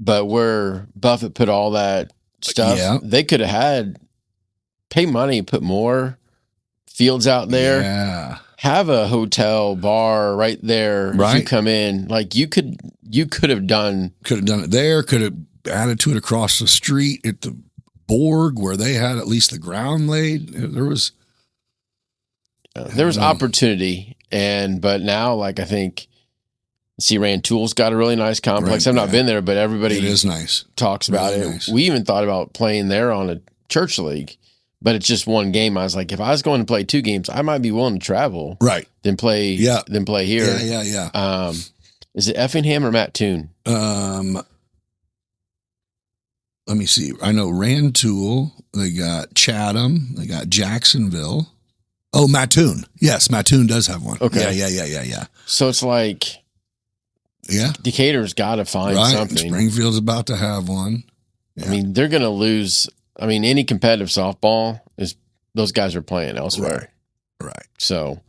But where Buffett put all that stuff, they could have pay money, put more fields out there. Yeah. Have a hotel bar right there. Right. As you come in. Like you could have done it there, could have added to it across the street at the Borg where they had at least the ground laid. There was opportunity, but now, like, I think Rand Tool's got a really nice complex. Right, I've not been there, but everybody it is nice. Talks about really it. Nice. We even thought about playing there on a church league, but it's just one game. I was like, if I was going to play 2 games, I might be willing to travel, right? Then play here. Yeah. Is it Effingham or Mattoon? Let me see. I know Rand Tool. They got Chatham. They got Jacksonville. Oh, Mattoon. Yes, Mattoon does have one. Okay. Yeah. So it's like, Decatur's got to find something. Springfield's about to have one. Yeah. I mean, they're going to lose. I mean, any competitive softball those guys are playing elsewhere. Right. So,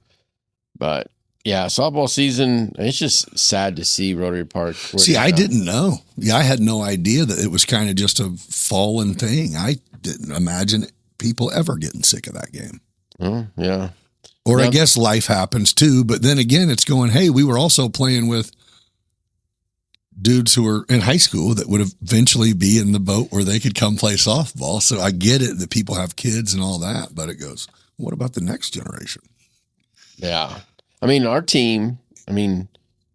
but yeah, softball season, it's just sad to see Rotary Park. See, I didn't know. Yeah, I had no idea that it was kind of just a fallen thing. I didn't imagine people ever getting sick of that game. Oh, yeah. Or I guess life happens too. But then again, it's going, hey, we were also playing with dudes who were in high school that would eventually be in the boat where they could come play softball. So I get it that people have kids and all that, but it goes, what about the next generation? Yeah. I mean, our team,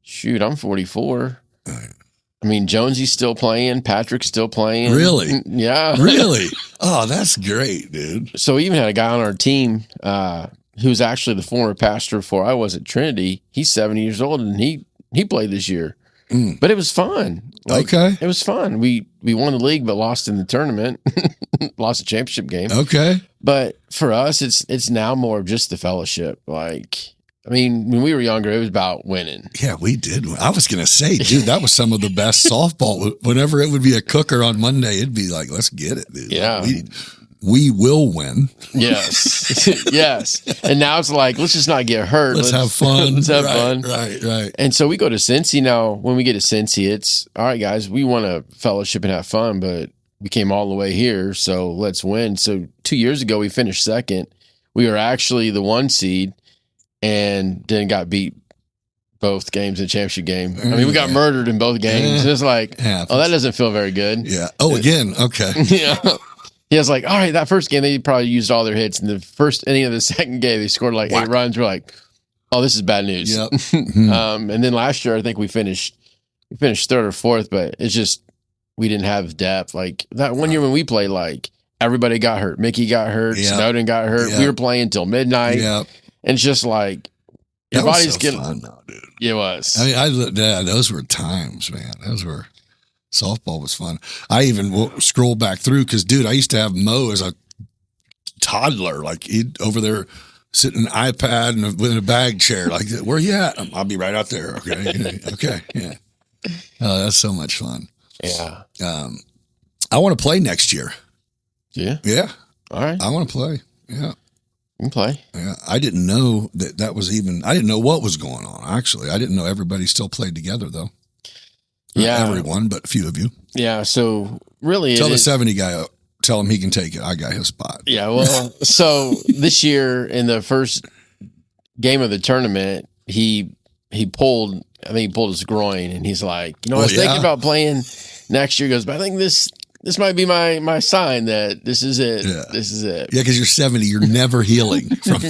shoot, I'm 44. I mean, Jonesy's still playing. Patrick's still playing. Really? Yeah. Really? Oh, that's great, dude. So we even had a guy on our team who's actually the former pastor before I was at Trinity. He's 70 years old, and he played this year. But it was fun. Okay. It was fun. We won the league, but lost in the tournament. Lost the championship game. Okay. But for us, it's now more of just the fellowship. When we were younger, it was about winning. Yeah, we did. I was going to say, dude, that was some of the best softball. Whenever it would be a cooker on Monday, it'd be like, let's get it, dude. Yeah. We will win. Yes. Yes. And now it's like, let's just not get hurt. Let's have fun. Let's have fun. Right. And so we go to Cincy now. When we get to Cincy, it's, all right, guys, we want to fellowship and have fun, but we came all the way here, so let's win. So 2 years ago, we finished second. We were actually the 1 seed. And then got beat both games in the championship game. I mean, we got murdered in both games. It's like, that doesn't feel very good. Yeah. Oh, again. Okay. Yeah. He was like, all right, that first game, they probably used all their hits. In the first inning of the second game, they scored like 8 runs. We're like, oh, this is bad news. Yep. And then last year, I think we finished 3rd or 4th, but it's just, we didn't have depth. Like that one year when we played, like everybody got hurt. Mickey got hurt. Snowden got hurt. We were playing till midnight. Yeah. And it's just like, your body's getting fun though, dude. It was. I mean, those were times, man. Softball was fun. I even scroll back through because, dude, I used to have Mo as a toddler, like he'd over there sitting in an iPad and with a bag chair, like, where you at? I'll be right out there. Okay. Okay. Yeah. Oh, that's so much fun. Yeah. I want to play next year. Yeah. Yeah. All right. I want to play. Yeah. You can play. Yeah, I didn't know that was even. I didn't know what was going on. Actually, I didn't know everybody still played together though. Not everyone, but a few of you. Yeah. So really, tell the 70 guy. Tell him he can take it. I got his spot. Yeah. Well, so this year in the first game of the tournament, he pulled. I think he pulled his groin, and he's like, I was thinking about playing next year. He goes, but I think this might be my sign that this is it. Yeah. This is it. Yeah, because you're 70, you're never healing from.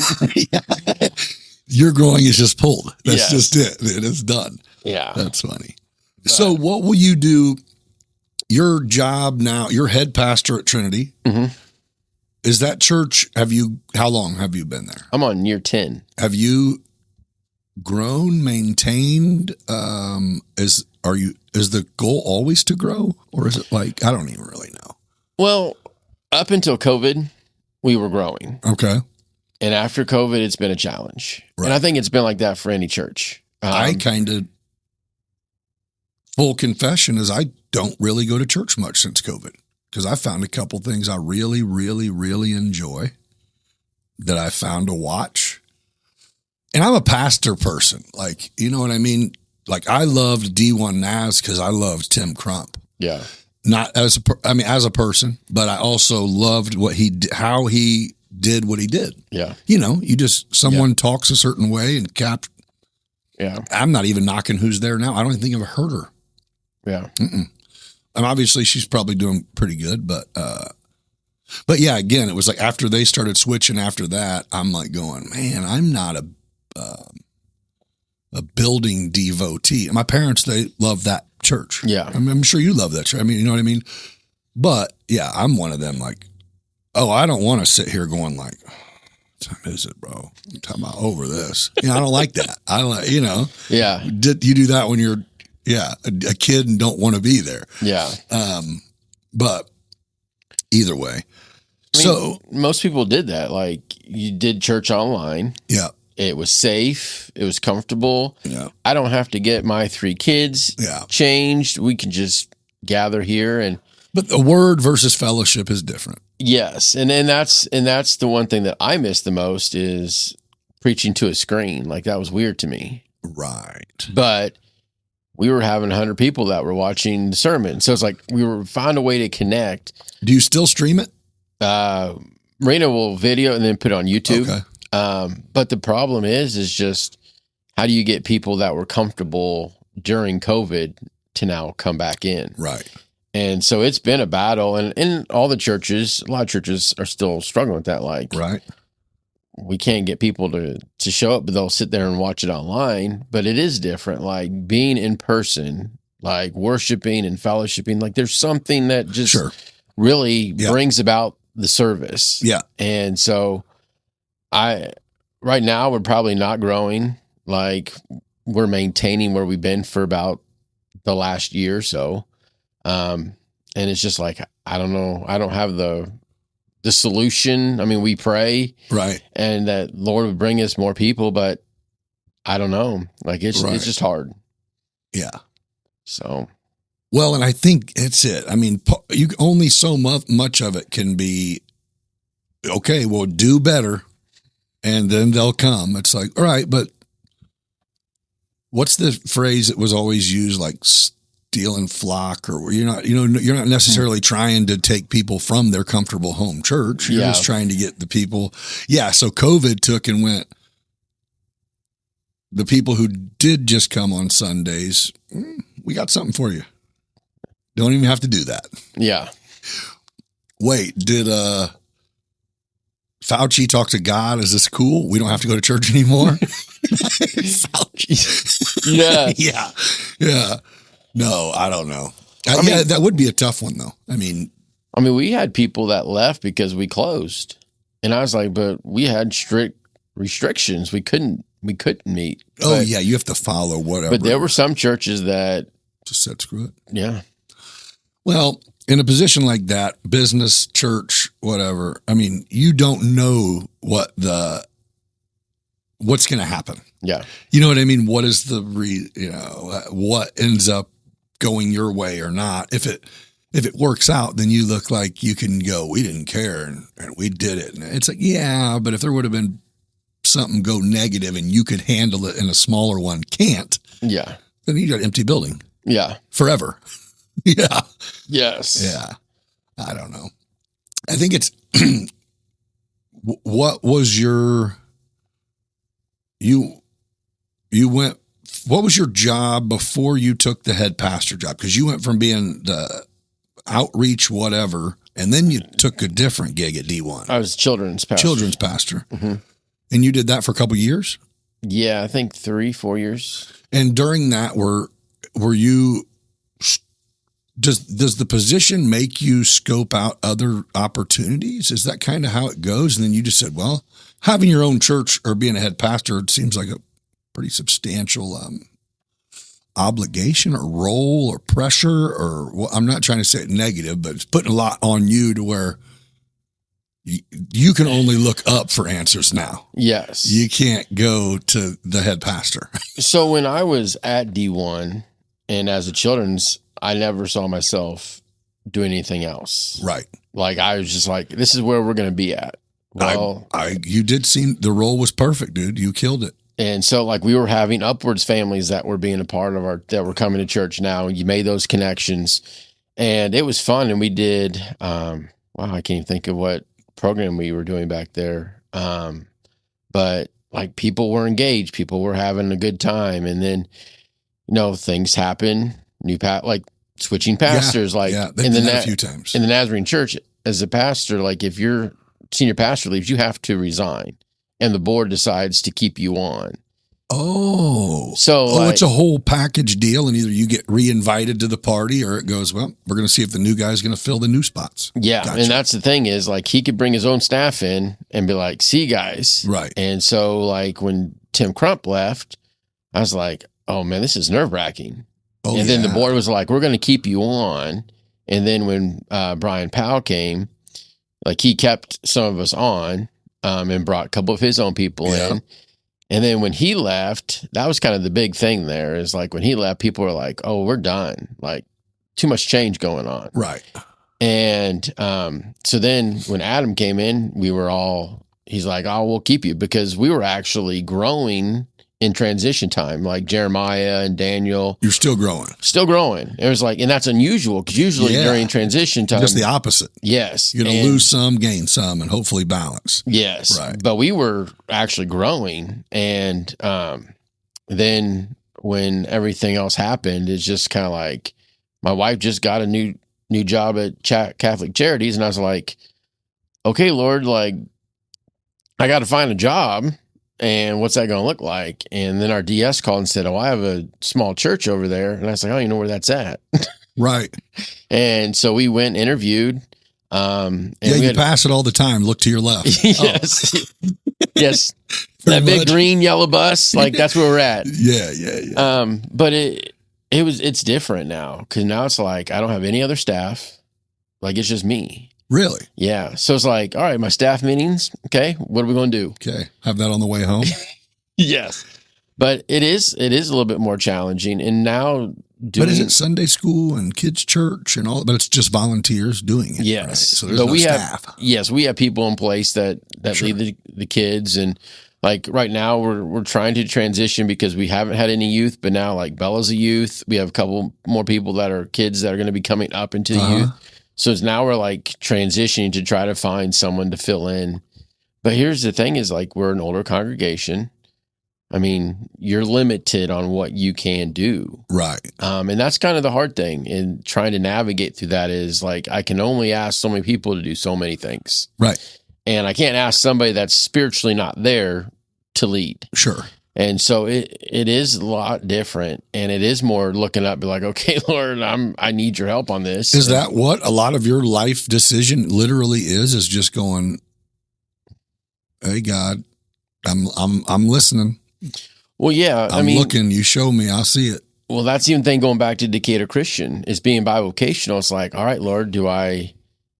Your groin is just pulled. That's just it. It's done. Yeah, that's funny. So, what will you do? Your job now. You're head pastor at Trinity. Mm-hmm. Is that church? How long have you been there? I'm on year 10. Have you grown, maintained? Is the goal always to grow, or is it like, I don't even really know? Well, up until COVID, we were growing. Okay. And after COVID, it's been a challenge. Right. And I think it's been like that for any church. I kind of, full confession is I don't really go to church much since COVID, because I found a couple things I really, really, really enjoy that I found to watch. And I'm a pastor person. Like, you know what I mean? Like, I loved D1 Naz because I loved Tim Crump. Yeah. Not as as a person, but I also loved how he did what he did. Yeah. You know, someone talks a certain way and Yeah. I'm not even knocking who's there now. I don't even think I've heard her. Yeah. And obviously she's probably doing pretty good, but yeah, again, it was like after they started switching after that, I'm like going, man, I'm not a building devotee. And my parents, they love that church. Yeah. I'm sure you love that church. I mean, you know what I mean? But yeah, I'm one of them like, oh, I don't want to sit here going like, what time is it, bro? I'm talking about over this. You know, I don't like that. I like, you know. Yeah. You do that when you're, a kid and don't want to be there. Yeah. But either way. So most people did that. Like, you did church online. Yeah. It was safe. It was comfortable. Yeah. I don't have to get my 3 kids changed. We can just gather here. But the word versus fellowship is different. Yes. And that's the one thing that I miss the most is preaching to a screen. Like, that was weird to me. Right. But we were having 100 people that were watching the sermon. So it's like found a way to connect. Do you still stream it? Marina will video and then put it on YouTube. Okay. But the problem is just how do you get people that were comfortable during COVID to now come back in? Right. And so it's been a battle, and in all the churches, a lot of churches are still struggling with that. Like, right. We can't get people to show up, but they'll sit there and watch it online. But it is different, like being in person, like worshiping and fellowshipping. Like, there's something that just really brings about the service. Yeah. And so right now we're probably not growing. Like, we're maintaining where we've been for about the last year or so. And it's just like, I don't know. I don't have the solution. I mean, we pray, right, and that Lord would bring us more people, but I don't know. Like, it's just hard. Yeah. So, well, and I think it's it. I mean, you only so much of it can be, okay, well, do better, and then they'll come. It's like, all right, but what's the phrase that was always used, like steal and flock, or you're not necessarily trying to take people from their comfortable home church. You're just trying to get the people. Yeah. So COVID took and went. The people who did just come on Sundays, we got something for you. Don't even have to do that. Yeah. Wait, did Fauci talk to God? Is this cool? We don't have to go to church anymore? Fauci. Yeah. Yeah. No, I don't know. That would be a tough one, though. I mean, we had people that left because we closed, and I was like, but we had strict restrictions. We couldn't meet. Oh, yeah, you have to follow whatever. But there were some churches that just said screw it. Yeah. Well, in a position like that, business, church, whatever. I mean, you don't know what's going to happen. Yeah. You know what I mean? What is what ends up going your way or not? If it works out, then you look like you can go, we didn't care and we did it. And it's like, yeah, but if there would have been something go negative and you could handle it and a smaller one can't, then you got an empty building. Yeah. Forever. Yeah. Yes. Yeah. I don't know. I think it's what was your what was your job before you took the head pastor job? Because you went from being the outreach, whatever, and then you took a different gig at D1. I was children's pastor. Mm-hmm. And you did that for a couple of years? Yeah, I think 3-4 years. And during that, were you, does the position make you scope out other opportunities? Is that kind of how it goes? And then you just said, well, having your own church or being a head pastor, it seems like pretty substantial obligation or role or pressure, or well, I'm not trying to say it negative, but it's putting a lot on you to where you can only look up for answers now. Yes. You can't go to the head pastor. So when I was at D1 and as a children's, I never saw myself doing anything else. Right. Like I was just like, this is where we're going to be at. Well, you did seem, the role was perfect, dude. You killed it. And so like we were having upwards families that were being a part of that were coming to church now. You made those connections and it was fun. And we did, wow, I can't even think of what program we were doing back there. But like people were engaged, people were having a good time. And then, things happen, like switching pastors, a few times in the Nazarene church as a pastor, like if your senior pastor leaves, you have to resign and the board decides to keep you on. So it's a whole package deal, and either you get re-invited to the party or it goes, well, we're going to see if the new guy's going to fill the new spots. Yeah. Gotcha. And that's the thing is like he could bring his own staff in and be like, see you guys. Right. And so like when Tim Crump left, I was like, oh man, this is nerve wracking. And then the board was like, we're going to keep you on. And then when Brian Powell came, like he kept some of us on and brought a couple of his own people in. And then when he left, that was kind of the big thing there is like when he left, people were like, oh, we're done. Like too much change going on. Right. And so then when Adam came in, he's like, oh, we'll keep you because we were actually growing in transition time, like Jeremiah and Daniel. You're still growing. It was like, and that's unusual because usually during transition time. Just the opposite. Yes. You're going to lose some, gain some, and hopefully balance. Yes. Right. But we were actually growing. And then when everything else happened, it's just kind of like my wife just got a new job at Catholic Charities. And I was like, okay, Lord, like I got to find a job. And what's that going to look like? And then our DS called and said, oh, I have a small church over there. And I was like, oh, you know where that's at? Right. And so we went and interviewed. And you pass it all the time. Look to your left. Yes. Yes. That big green, yellow bus. Like that's where we're at. Yeah. But it's different now. Cause now it's like, I don't have any other staff. Like it's just me. Really? Yeah. So it's like, all right, my staff meetings. Okay. What are we going to do? Okay. Have that on the way home. Yes. But it is a little bit more challenging. And now but is it Sunday school and kids church and all, but it's just volunteers doing it. Yes. Right? So there's no staff. We have people in place that Sure. lead the kids. And like right now we're trying to transition because we haven't had any youth, but now like Bella's a youth. We have a couple more people that are kids that are going to be coming up into the youth. So it's now we're like transitioning to try to find someone to fill in. But here's the thing is like, we're an older congregation. I mean, you're limited on what you can do. Right. And that's kind of the hard thing in trying to navigate through that is like, I can only ask so many people to do so many things. Right. And I can't ask somebody that's spiritually not there to lead. Sure. And so it is a lot different, and it is more looking up, be like, okay, Lord, I need your help on this. Is that what a lot of your life decision literally is just going, hey God, I'm listening. Well, yeah, I'm looking, you show me, I'll see it. Well, that's even thing going back to Decatur Christian is being bivocational. It's like, all right, Lord, do I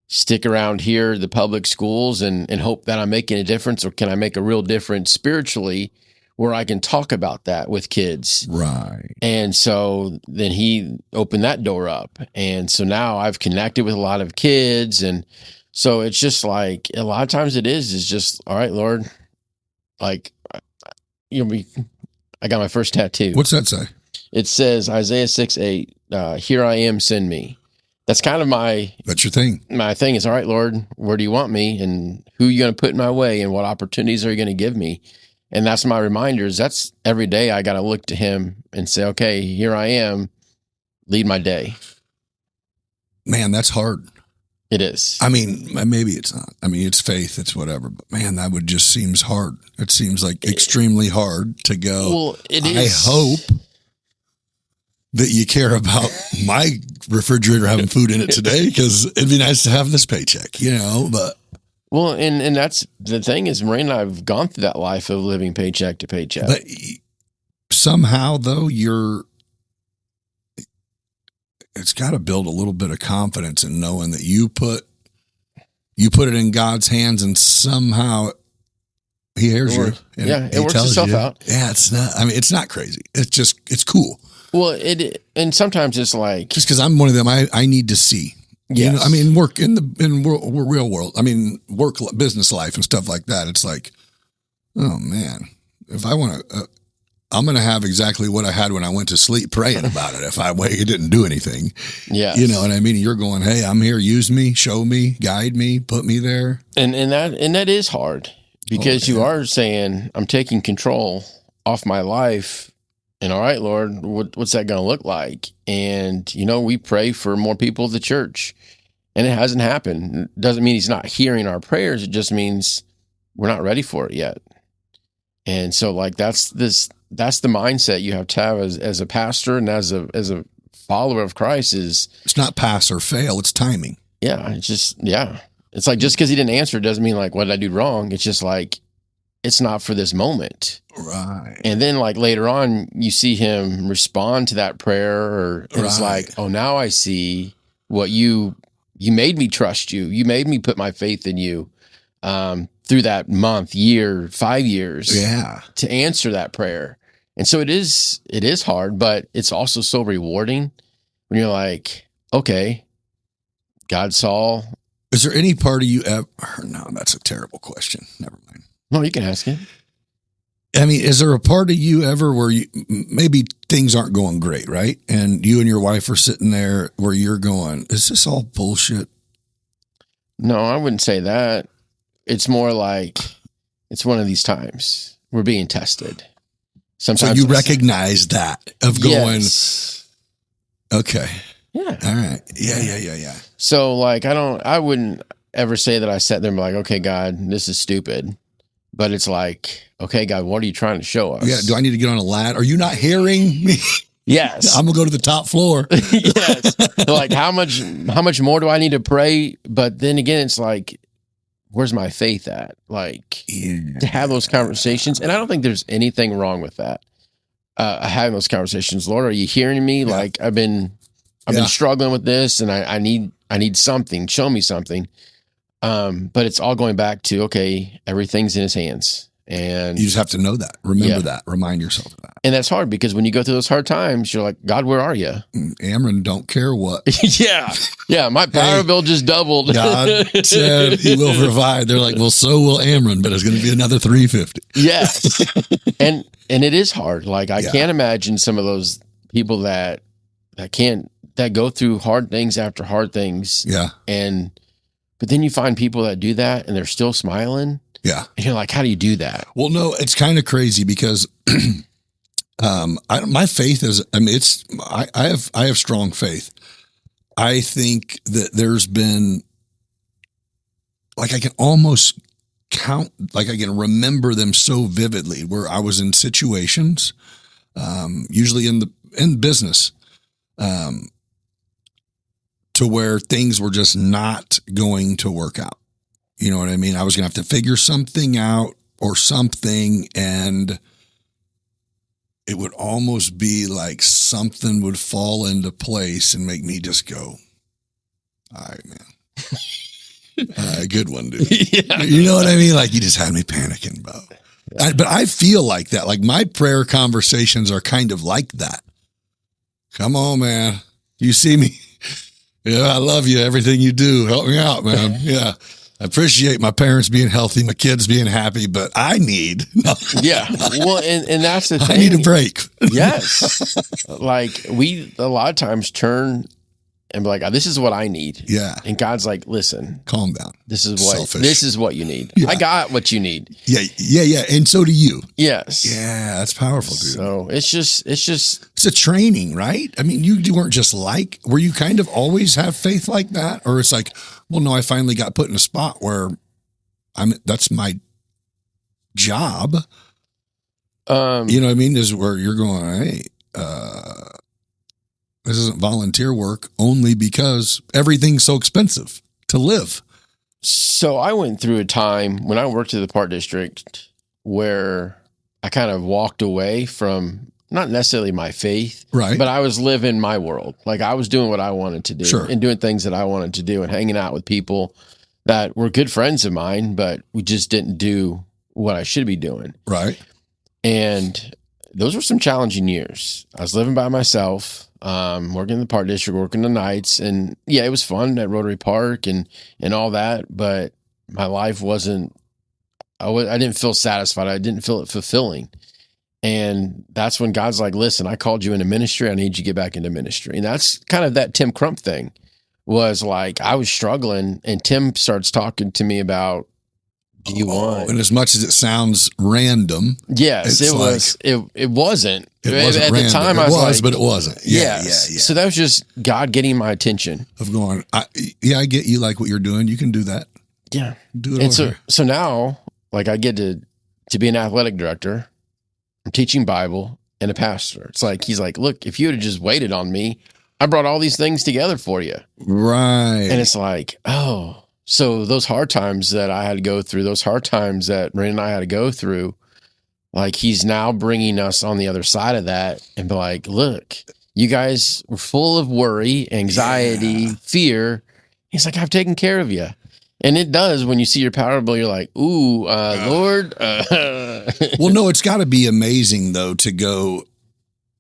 stick around here, the public schools and hope that I'm making a difference, or can I make a real difference spiritually where I can talk about that with kids? Right. And so then he opened that door up. And so now I've connected with a lot of kids. And so it's just like, a lot of times it's just, all right, Lord, like, I got my first tattoo. What's that say? It says Isaiah 6:8, here I am, send me. That's kind of that's your thing. My thing is, all right, Lord, where do you want me? And who are you going to put in my way? And what opportunities are you going to give me? And that's my reminders. That's every day I got to look to him and say, okay, here I am, lead my day. Man, that's hard. It is. I mean, maybe it's not. I mean, it's faith, it's whatever. But man, that would just seems hard. It seems like extremely hard to go. Well, it is. I hope that you care about my refrigerator having food in it today, because it'd be nice to have this paycheck, but. Well, and that's the thing is, Maureen and I have gone through that life of living paycheck to paycheck. But somehow though, it's got to build a little bit of confidence in knowing that you put it in God's hands and somehow he hears you. And it works itself out. Yeah, it's not crazy. It's cool. Well, and sometimes it's like, just because I'm one of them, I need to see. Yes. You know, I mean, work in real world. I mean, business life and stuff like that. It's like, oh man, if I want to, I'm going to have exactly what I had when I went to sleep praying about it. If I didn't do anything, yeah, you know what I mean. You're going, hey, I'm here. Use me, show me, guide me, put me there. And that is hard because you are saying, I'm taking control off my life. And all right, Lord, what's that going to look like? And, we pray for more people at the church and it hasn't happened. It doesn't mean he's not hearing our prayers. It just means we're not ready for it yet. And so like, that's the mindset you have to have as a pastor and as a follower of Christ is it's not pass or fail. It's timing. Yeah. It's like, just because he didn't answer doesn't mean like, what did I do wrong? It's just like, it's not for this moment. Right. And then like later on, you see him respond to that prayer and it's like, oh, now I see what you made me trust you. You made me put my faith in you through that month, year, 5 years to answer that prayer. And so it is hard, but it's also so rewarding when you're like, okay, God saw. Is there any part of you ever? No, that's a terrible question. Never mind. No, you can ask it. I mean, is there a part of you ever where maybe things aren't going great, right? And you and your wife are sitting there where you're going, is this all bullshit? No, I wouldn't say that. It's more like it's one of these times we're being tested. Sometimes so you recognize that of going, okay. Yeah. All right. Yeah. So like, I wouldn't ever say that I sat there and be like, okay, God, this is stupid. But it's like, okay, God, what are you trying to show us? Yeah. Do I need to get on a ladder? Are you not hearing me? Yes. I'm gonna go to the top floor. Yes. Like how much more do I need to pray? But then again, it's like, where's my faith at? Like to have those conversations. And I don't think there's anything wrong with that. Having those conversations. Lord, are you hearing me? Yeah. Like I've been struggling with this and I need something. Show me something. But it's all going back to, okay, everything's in his hands. And you just have to know that. Remember that. Remind yourself of that. And that's hard because when you go through those hard times, you're like, God, where are you? Amron don't care what. Yeah. My power bill just doubled. God said he will provide. They're like, well, so will Amron, but it's going to be another $350. Yes. and it is hard. Like I can't imagine some of those people that go through hard things after hard things. Yeah. But then you find people that do that and they're still smiling. Yeah. And you're like, how do you do that? Well, no, it's kind of crazy because my faith is, I mean, I have strong faith. I think that there's been, like, I can almost count, like I can remember them so vividly where I was in situations, usually in business, to where things were just not going to work out. You know what I mean? I was going to have to figure something out or something, and it would almost be like something would fall into place and make me just go, all right, man. Good one, dude. Yeah. You know what I mean? Like you just had me panicking, bro. Yeah. But I feel like that. Like my prayer conversations are kind of like that. Come on, man. You see me? Yeah, I love you. Everything you do. Help me out, man. Yeah. I appreciate my parents being healthy, my kids being happy, but I need. Yeah. Well, and that's the thing. I need a break. Yes. Like we a lot of times turn and be like, oh, this is what I need. Yeah. And God's like, listen, calm down. This is what you need. Yeah. I got what you need. Yeah. And so do you. Yes. Yeah. That's powerful, dude. So it's a training, right? I mean, you weren't just like, were you kind of always have faith like that? Or it's like, well, no, I finally got put in a spot where that's my job. You know what I mean? This is where you're going, hey, this isn't volunteer work only because everything's so expensive to live. So I went through a time when I worked at the Park District where I kind of walked away from not necessarily my faith, Right. but I was living my world. Like I was doing what I wanted to do Sure. and doing things that I wanted to do and hanging out with people that were good friends of mine, but we just didn't do what I should be doing. Right. And those were some challenging years. I was living by myself, working in the park district, working the nights. And yeah, it was fun at Rotary Park and all that, but my life wasn't, I didn't feel satisfied. I didn't feel it fulfilling. And that's when God's like, listen, I called you into ministry. I need you to get back into ministry. And that's kind of that Tim Crump thing was like, I was struggling and Tim starts talking to me about, do you want? And as much as it sounds random. Yes, it was. It wasn't. It wasn't at random. The time. It was, like, but it wasn't. Yeah. So that was just God getting my attention. Of going, I get you like what you're doing. You can do that. Yeah. Do it And over here. so now, like I get to be an athletic director. I'm teaching Bible and a pastor. It's like, he's like, look, if you would have just waited on me, I brought all these things together for you. Right. And it's like, oh, so those hard times that I had to go through, those hard times that Ren and I had to go through, like he's now bringing us on the other side of that and be like, look, you guys were full of worry, anxiety, fear. He's like, I've taken care of you. And it does when you see your power bill, you're like, ooh, Lord. Well, no, it's got to be amazing though to go,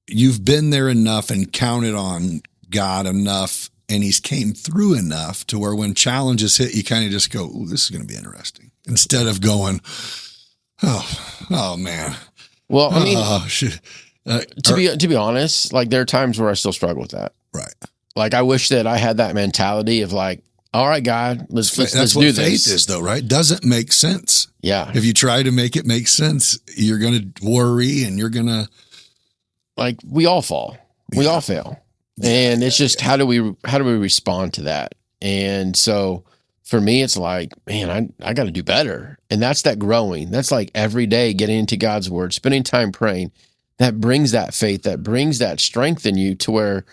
you've been there enough and counted on God enough and he's came through enough to where when challenges hit, you kind of just go, ooh, this is going to be interesting. Instead of going, oh man. Well, I mean, shit. to be honest, like there are times where I still struggle with that. Right. Like I wish that I had that mentality of like, all right, God, let's That's do what this. faith is though, right? Doesn't make sense. Yeah. If you try to make it make sense, you're going to worry and you're going to. Like we all fall, we all fail. And it's just, how do we respond to that? And so for me, it's like, man, I got to do better. And that's that growing. That's like every day getting into God's word, spending time praying. That brings that faith, that brings that strength in you to where,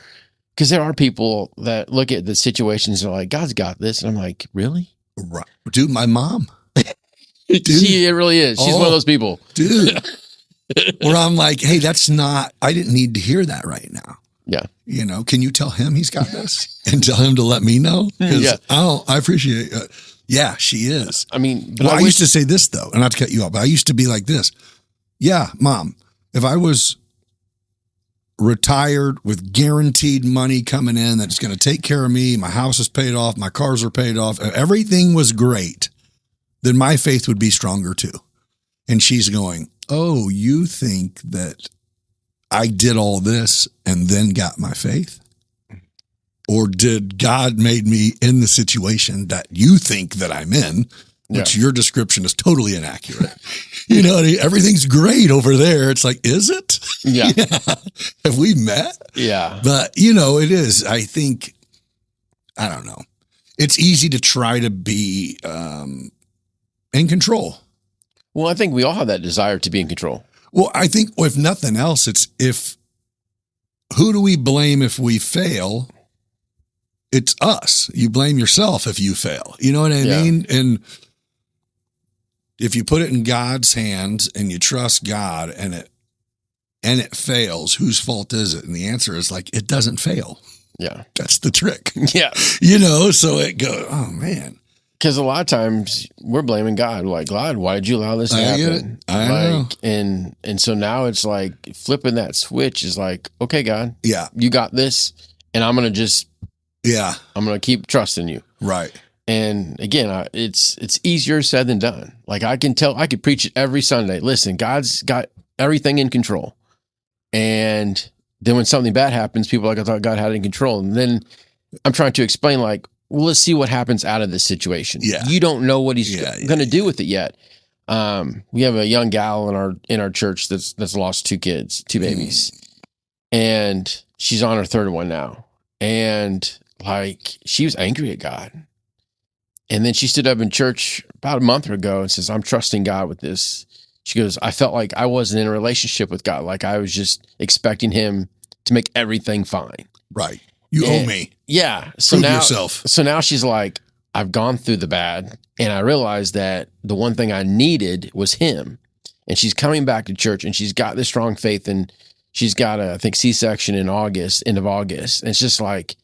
because there are people that look at the situations and are like, God's got this. And I'm like, really? Right. Dude, my mom. It really is. She's one of those people. Dude. Where I'm like, hey, I didn't need to hear that right now. Yeah. You know, can you tell him he's got this and tell him to let me know? Yeah. I appreciate it. Yeah, she is. I mean, but I used to say this though, and not to cut you off, but I used to be like this. Yeah, Mom, if I was retired with guaranteed money coming in that's going to take care of me, my house is paid off, my cars are paid off, everything was great, then my faith would be stronger too. And she's going, oh, you think that I did all this and then got my faith? Or did God made me in the situation that you think that I'm in, which your description is totally inaccurate? You know, everything's great over there. It's like, is it? Yeah. Have we met? Yeah. But, you know, it is. I think, I don't know. It's easy to try to be in control. Well, I think we all have that desire to be in control. Well, I think if nothing else, who do we blame if we fail? It's us. You blame yourself if you fail. You know what I mean? And if you put it in God's hands and you trust God and it fails, whose fault is it? And the answer is like, it doesn't fail. Yeah. That's the trick. Yeah. You know, so it goes, oh man. Because a lot of times we're blaming God. Like, God, why did you allow this to happen? I know. And so now it's like flipping that switch is like, okay, God, yeah, you got this, and I'm gonna I'm gonna keep trusting you. Right. And again, it's easier said than done. Like I could preach it every Sunday. Listen, God's got everything in control. And then when something bad happens, people are like, I thought God had it in control. And then I'm trying to explain like, well, let's see what happens out of this situation. Yeah. You don't know what he's going to do with it yet. We have a young gal in our church that's lost two babies, and she's on her third one now. And like, she was angry at God. And then she stood up in church about a month ago and says, I'm trusting God with this. She goes, I felt like I wasn't in a relationship with God. Like I was just expecting him to make everything fine. Right. You owe me. Yeah. So Prove now, yourself. So now she's like, I've gone through the bad, and I realized that the one thing I needed was him. And she's coming back to church, and she's got this strong faith, and she's got a, I think, C-section in August, end of August. And it's just like,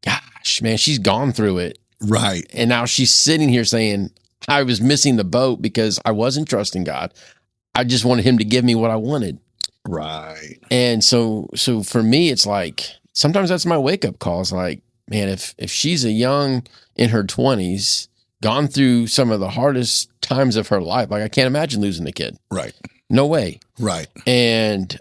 gosh, man, she's gone through it. Right. And now she's sitting here saying, I was missing the boat because I wasn't trusting God. I just wanted him to give me what I wanted. Right. And so for me, it's like, sometimes that's my wake up call. It's like, man, if she's a young in her 20s, gone through some of the hardest times of her life, like I can't imagine losing the kid. Right. No way. Right. And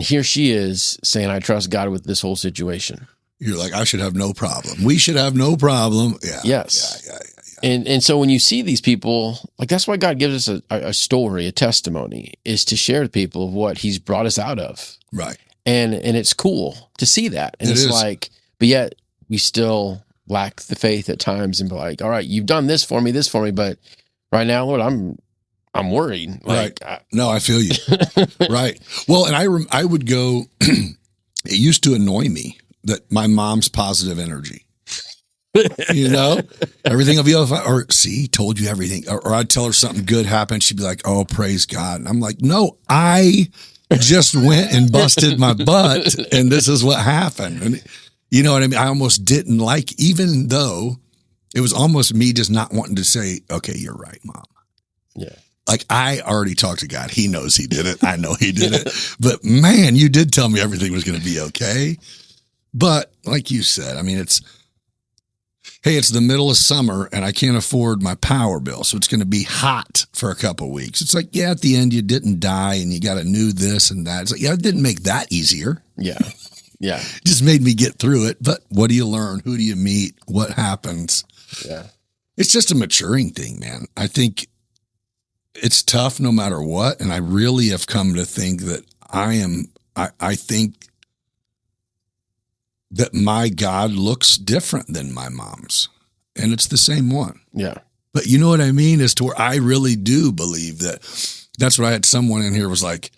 here she is saying, I trust God with this whole situation. You're like, I should have no problem. We should have no problem. Yeah. Yes. Yeah. And so when you see these people, like that's why God gives us a story, a testimony, is to share with people of what he's brought us out of. Right. And it's cool to see that. And it's like, but yet we still lack the faith at times and be like, all right, you've done this for me, but right now, Lord, I'm worried. Like, right. No, I feel you. Right. Well, and I would go, it used to annoy me that my mom's positive energy, you know, everything will be, or see, told you everything. Or I'd tell her something good happened. She'd be like, oh, praise God. And I'm like, no, I just went and busted my butt and this is what happened. And you know what I mean? I almost didn't like, even though it was almost me just not wanting to say, okay, you're right, Mom. Yeah. Like I already talked to God. He knows he did it. I know he did it. But man, you did tell me everything was going to be okay. But like you said, I mean, it's the middle of summer and I can't afford my power bill. So it's going to be hot for a couple of weeks. It's like, yeah, at the end you didn't die and you got a new this and that. It's like, yeah, it didn't make that easier. Yeah. Yeah. It just made me get through it. But what do you learn? Who do you meet? What happens? Yeah. It's just a maturing thing, man. I think it's tough no matter what. And I really have come to think that I think that my God looks different than my mom's, and it's the same one. Yeah. But you know what I mean? As to where I really do believe that. That's what I had someone in here was like,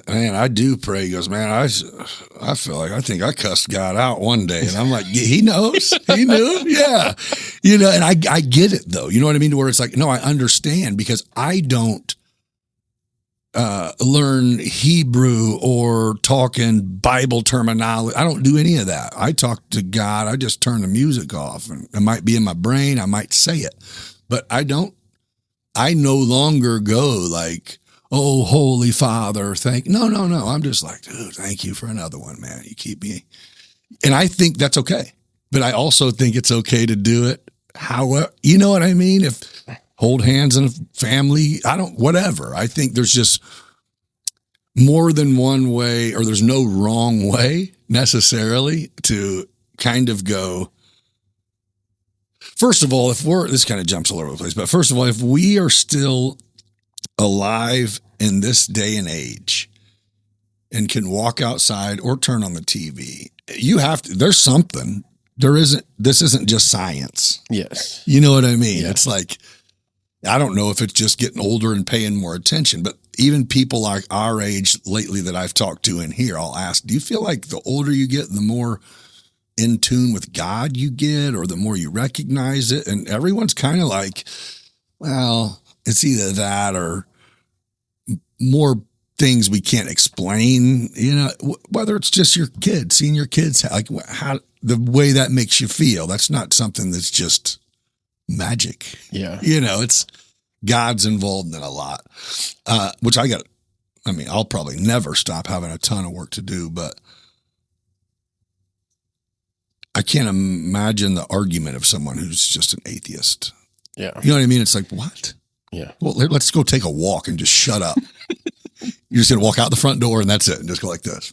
man, I do pray. He goes, man, I feel like I think I cussed God out one day. And I'm like, yeah, he knows. He knew. Yeah. You know, and I get it though. You know what I mean? To where it's like, no, I understand because I don't learn Hebrew or talk in Bible terminology. I don't do any of that. I talk to God. I just turn the music off and it might be in my brain. I might say it, but I no longer go like, oh, Holy Father, no. I'm just like, dude, thank you for another one, man. You keep me. And I think that's okay. But I also think it's okay to do it however, you know what I mean? If hold hands in a family, whatever. I think there's just more than one way, or there's no wrong way necessarily to kind of go. First of all, this kind of jumps all over the place, but first of all, if we are still alive in this day and age and can walk outside or turn on the TV, there's something. This isn't just science. Yes. You know what I mean? Yeah. It's like, I don't know if it's just getting older and paying more attention, but even people like our age lately that I've talked to in here, I'll ask, do you feel like the older you get, the more in tune with God you get, or the more you recognize it? And everyone's kind of like, well, it's either that or more things we can't explain, you know, whether it's just your kids, seeing your kids, like how the way that makes you feel. That's not something that's just magic. Yeah. You know, it's God's involved in a lot, which I'll probably never stop having a ton of work to do, but I can't imagine the argument of someone who's just an atheist. Yeah. You know what I mean? It's like, what? Yeah. Well, let's go take a walk and just shut up. You're just going to walk out the front door and that's it. And just go like this.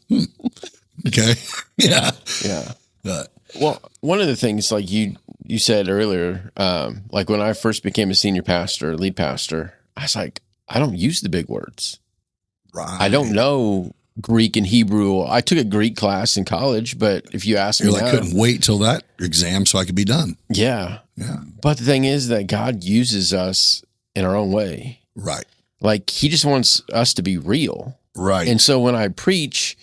Okay. Yeah. Yeah. But, well, one of the things like you said earlier, like when I first became a senior pastor, lead pastor, I was like, I don't use the big words. right. I don't know Greek and Hebrew. I took a Greek class in college, but if you ask me I now, couldn't wait till that exam so I could be done. Yeah. Yeah. But the thing is that God uses us in our own way. Right. Like he just wants us to be real. Right. And so when I preach,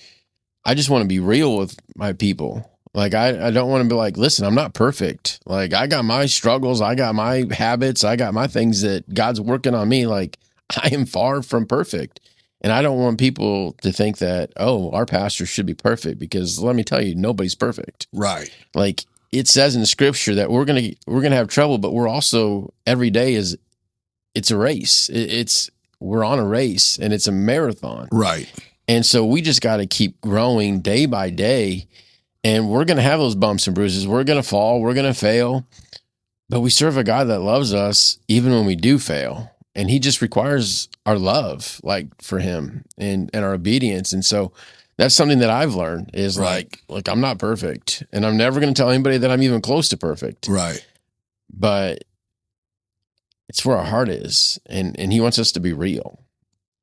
I just want to be real with my people. Like, I don't want to be like, listen, I'm not perfect. Like, I got my struggles. I got my habits. I got my things that God's working on me. Like, I am far from perfect. And I don't want people to think that, oh, our pastor should be perfect, because let me tell you, nobody's perfect. Right. Like it says in the scripture that we're going to have trouble, but we're also every day it's a race. We're on a race, and it's a marathon. Right. And so we just got to keep growing day by day, and we're going to have those bumps and bruises. We're going to fall. We're going to fail, but we serve a God that loves us even when we do fail. And he just requires our love, like for him and our obedience. And so that's something that I've learned is like, look, I'm not perfect, and I'm never going to tell anybody that I'm even close to perfect. Right. But it's where our heart is, and he wants us to be real.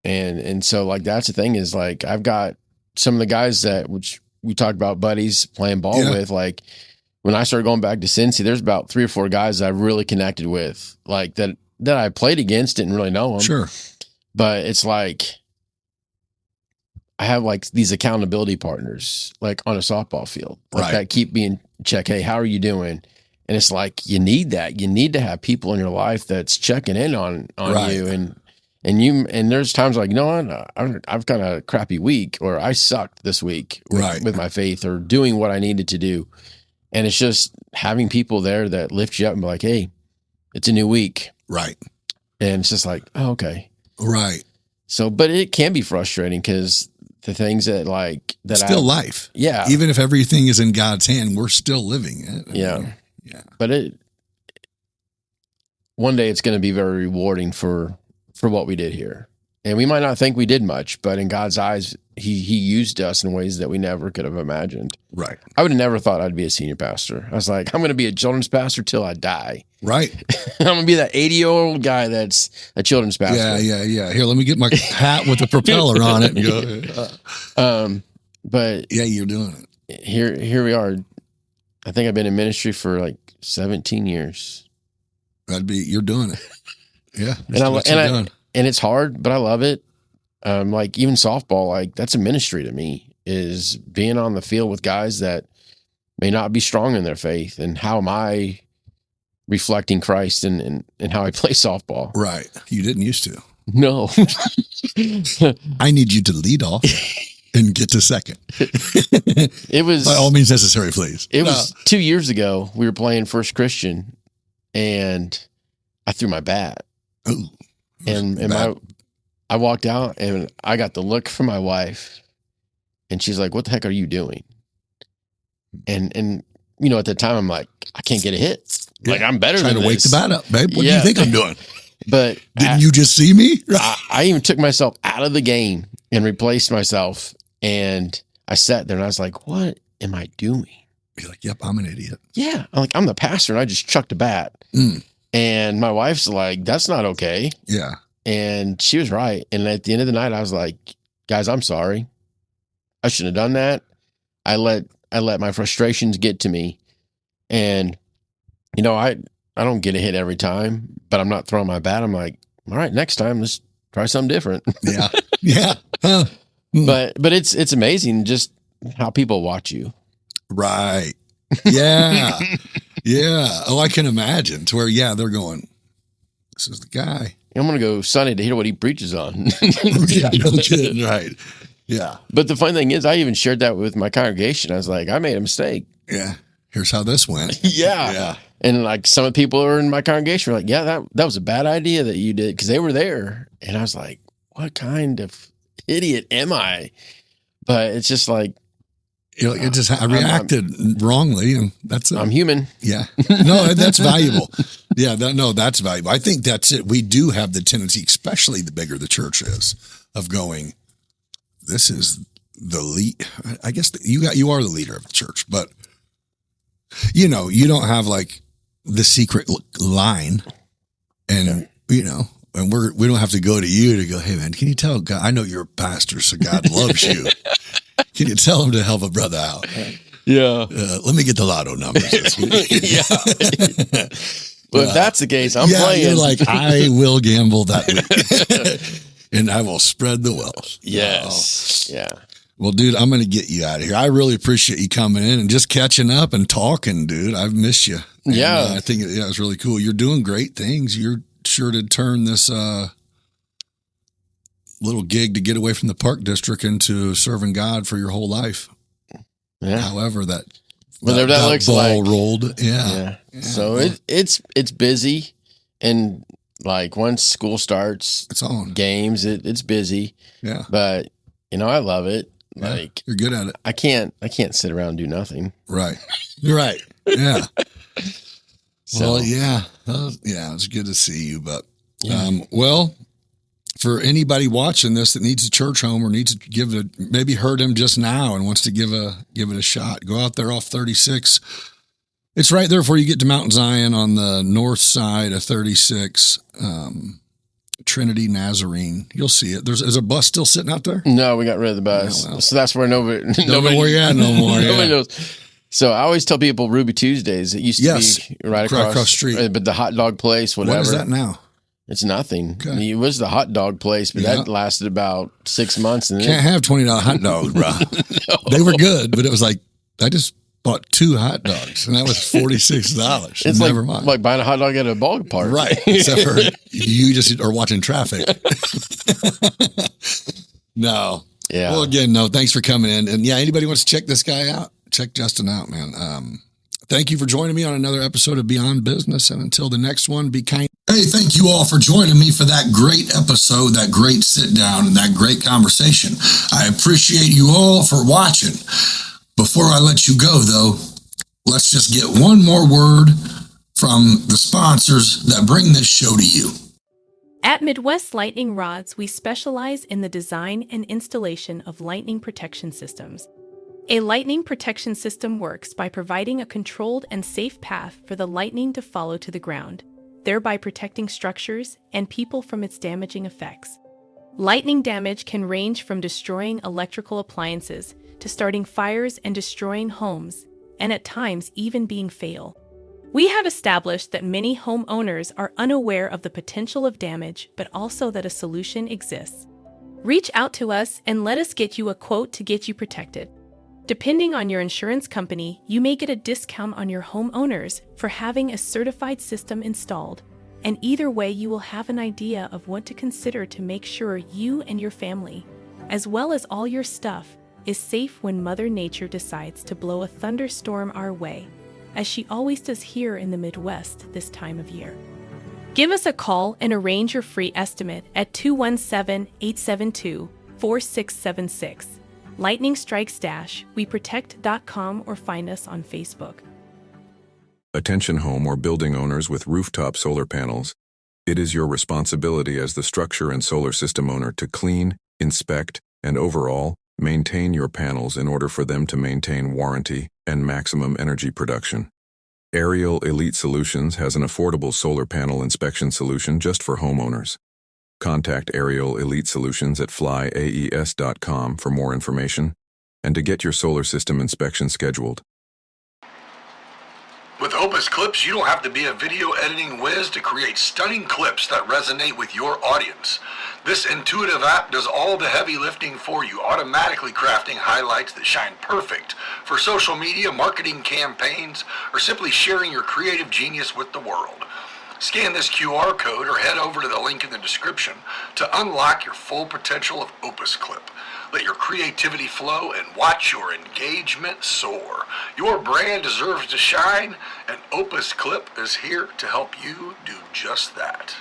And so like, that's the thing is like, I've got some of the guys that, which we talked about buddies playing ball with, like when I started going back to Cincy, there's about 3 or 4 guys that I really connected with, like that I played against, didn't really know them. Sure. But it's like, I have like these accountability partners, like on a softball field, like that keep being check. Hey, how are you doing? And it's like, you need that. You need to have people in your life that's checking in on you. And there's times like, you know what, I've got a crappy week, or I sucked this week with my faith, or doing what I needed to do. And it's just having people there that lift you up and be like, hey, it's a new week. Right. And it's just like, oh, okay. Right. So, but it can be frustrating because the things that like that still life. Yeah. Even if everything is in God's hand, we're still living it. Yeah. But one day it's going to be very rewarding for what we did here. And we might not think we did much, but in God's eyes, he used us in ways that we never could have imagined. Right. I would have never thought I'd be a senior pastor. I was like, I'm going to be a children's pastor till I die. Right. I'm going to be that 80-year-old guy that's a children's pastor. Yeah. Here, let me get my hat with the propeller on it and go. But yeah, you're doing it. Here we are. I think I've been in ministry for like 17 years. You're doing it. Yeah. And it's hard, but I love it. Like even softball, like that's a ministry to me, is being on the field with guys that may not be strong in their faith. And how am I reflecting Christ and how I play softball? Right. You didn't used to. No. I need you to lead off and get to second. It was by all means necessary, please. It was 2 years ago. We were playing First Christian, and I threw my bat. Ooh. And I walked out, and I got the look from my wife, and she's like, "What the heck are you doing?" And you know, at the time, I'm like, I can't get a hit. Yeah. Like I'm better than trying to wake this. the bat up, babe. What do you think I'm doing? But didn't you just see me? I even took myself out of the game and replaced myself, and I sat there and I was like, "What am I doing?" You're like, "Yep, I'm an idiot." Yeah, I'm the pastor, and I just chucked a bat. And my wife's like, "That's not okay." Yeah. And she was right. And at the end of the night, I was like, "Guys, I'm sorry. I shouldn't have done that. I let my frustrations get to me." And, you know, I don't get a hit every time, but I'm not throwing my bat. I'm like, all right, next time, let's try something different. Yeah. Yeah. But it's amazing just how people watch you. Right. Yeah. Yeah. Oh, I can imagine to where, they're going, this is the guy. I'm going to go Sunday to hear what he preaches on. Yeah, no kidding. Right. Yeah. But the funny thing is, I even shared that with my congregation. I was like, I made a mistake. Yeah. Here's how this went. Yeah. Yeah. And like some of the people who are in my congregation were like, yeah, that was a bad idea that you did, because they were there. And I was like, what kind of idiot am I? But it's just like, you know, I reacted wrongly, and that's it. I'm human. Yeah. No, that's valuable. Yeah. That's valuable. I think that's it. We do have the tendency, especially the bigger the church is, of going, this is the lead. I guess you are the leader of the church, but you know, you don't have like the secret line, and you know, and we don't have to go to you to go, hey man, can you tell God, I know you're a pastor, so God loves you. Can you tell him to help a brother out? Yeah. Let me get the lotto numbers this week. Yeah. Well, if that's the case, I'm playing. You're like, I will gamble that week. And I will spread the wealth. Yes. Yeah. Well, dude, I'm going to get you out of here. I really appreciate you coming in and just catching up and talking, dude. I've missed you. And, yeah. I think it's really cool. You're doing great things. You're sure to turn this little gig to get away from the park district into serving God for your whole life. Yeah. However, that looks ball like rolled. Yeah. So it's busy, and like once school starts, it's on games. It's busy. Yeah. But I love it. Yeah, like you're good at it. I can't sit around and do nothing. Right. You're right. Yeah. So, well, yeah. It's good to see you. But, well, for anybody watching this that needs a church home or needs to maybe heard him just now and wants to give it a shot, go out there off 36. It's right there before you get to Mount Zion on the north side of 36, Trinity Nazarene. You'll see it. Is a bus still sitting out there? No, we got rid of the bus. Yeah, well, so that's where nobody know where you're at no more. Nobody knows. So I always tell people Ruby Tuesdays. It used to be right across the street. But the hot dog place, whatever. What is that now? It's nothing. Okay. It was the hot dog place, but that lasted about 6 months. And can't have $20 hot dogs, bro. No. They were good, but it was like I just bought 2 hot dogs, and that was $46. It's never mind. Like buying a hot dog at a ballpark, right? Except for you just are watching traffic. No. Yeah. Well, again, no. Thanks for coming in, and anybody wants to check this guy out, check Justin out, man. Thank you for joining me on another episode of Beyond Business, and until the next one, be kind. Hey, thank you all for joining me for that great episode, that great sit down, and that great conversation. I appreciate you all for watching. Before I let you go, though, let's just get one more word from the sponsors that bring this show to you. At Midwest Lightning Rods, we specialize in the design and installation of lightning protection systems. A lightning protection system works by providing a controlled and safe path for the lightning to follow to the ground, thereby protecting structures and people from its damaging effects. Lightning damage can range from destroying electrical appliances to starting fires and destroying homes, and at times even being fatal. We have established that many homeowners are unaware of the potential of damage, but also that a solution exists. Reach out to us and let us get you a quote to get you protected. Depending on your insurance company, you may get a discount on your homeowners for having a certified system installed. And either way, you will have an idea of what to consider to make sure you and your family, as well as all your stuff, is safe when Mother Nature decides to blow a thunderstorm our way, as she always does here in the Midwest this time of year. Give us a call and arrange your free estimate at 217-872-4676. Lightning Strikes WeProtect.com or find us on Facebook. Attention home or building owners with rooftop solar panels. It is your responsibility as the structure and solar system owner to clean, inspect, and overall, maintain your panels in order for them to maintain warranty and maximum energy production. Aerial Elite Solutions has an affordable solar panel inspection solution just for homeowners. Contact Aerial Elite Solutions at flyaes.com for more information and to get your solar system inspection scheduled. With Opus Clips, you don't have to be a video editing whiz to create stunning clips that resonate with your audience. This intuitive app does all the heavy lifting for you, automatically crafting highlights that shine perfect for social media, marketing campaigns, or simply sharing your creative genius with the world. Scan this QR code or head over to the link in the description to unlock your full potential of Opus Clip. Let your creativity flow and watch your engagement soar. Your brand deserves to shine, and Opus Clip is here to help you do just that.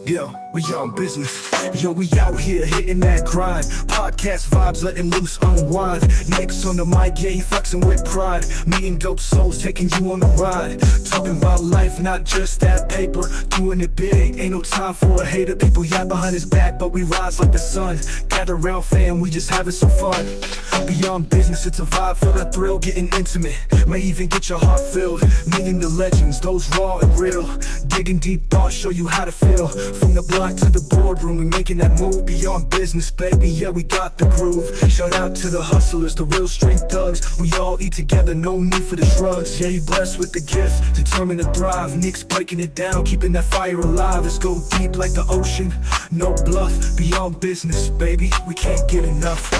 Yo, we on business. Yo, we out here hitting that grind. Podcast vibes, letting loose, unwind. Next on the mic, yeah, he flexing with pride. Meeting dope souls, taking you on the ride. Talking about life, not just that paper. Doing it big, ain't no time for a hater. People yap behind his back, but we rise like the sun. Gather round, fam, we just having some fun. Beyond business, it's a vibe, feel that thrill, getting intimate. May even get your heart filled. Meeting the legends, those raw and real. Digging deep thoughts, show you how to feel. From the block to the boardroom, we making that move. Beyond business, baby, yeah, we got the groove. Shout out to the hustlers, the real street thugs. We all eat together, no need for the drugs. Yeah, you blessed with the gift, determined to thrive. Nick's breaking it down, keeping that fire alive. Let's go deep like the ocean, no bluff. Beyond business, baby, we can't get enough.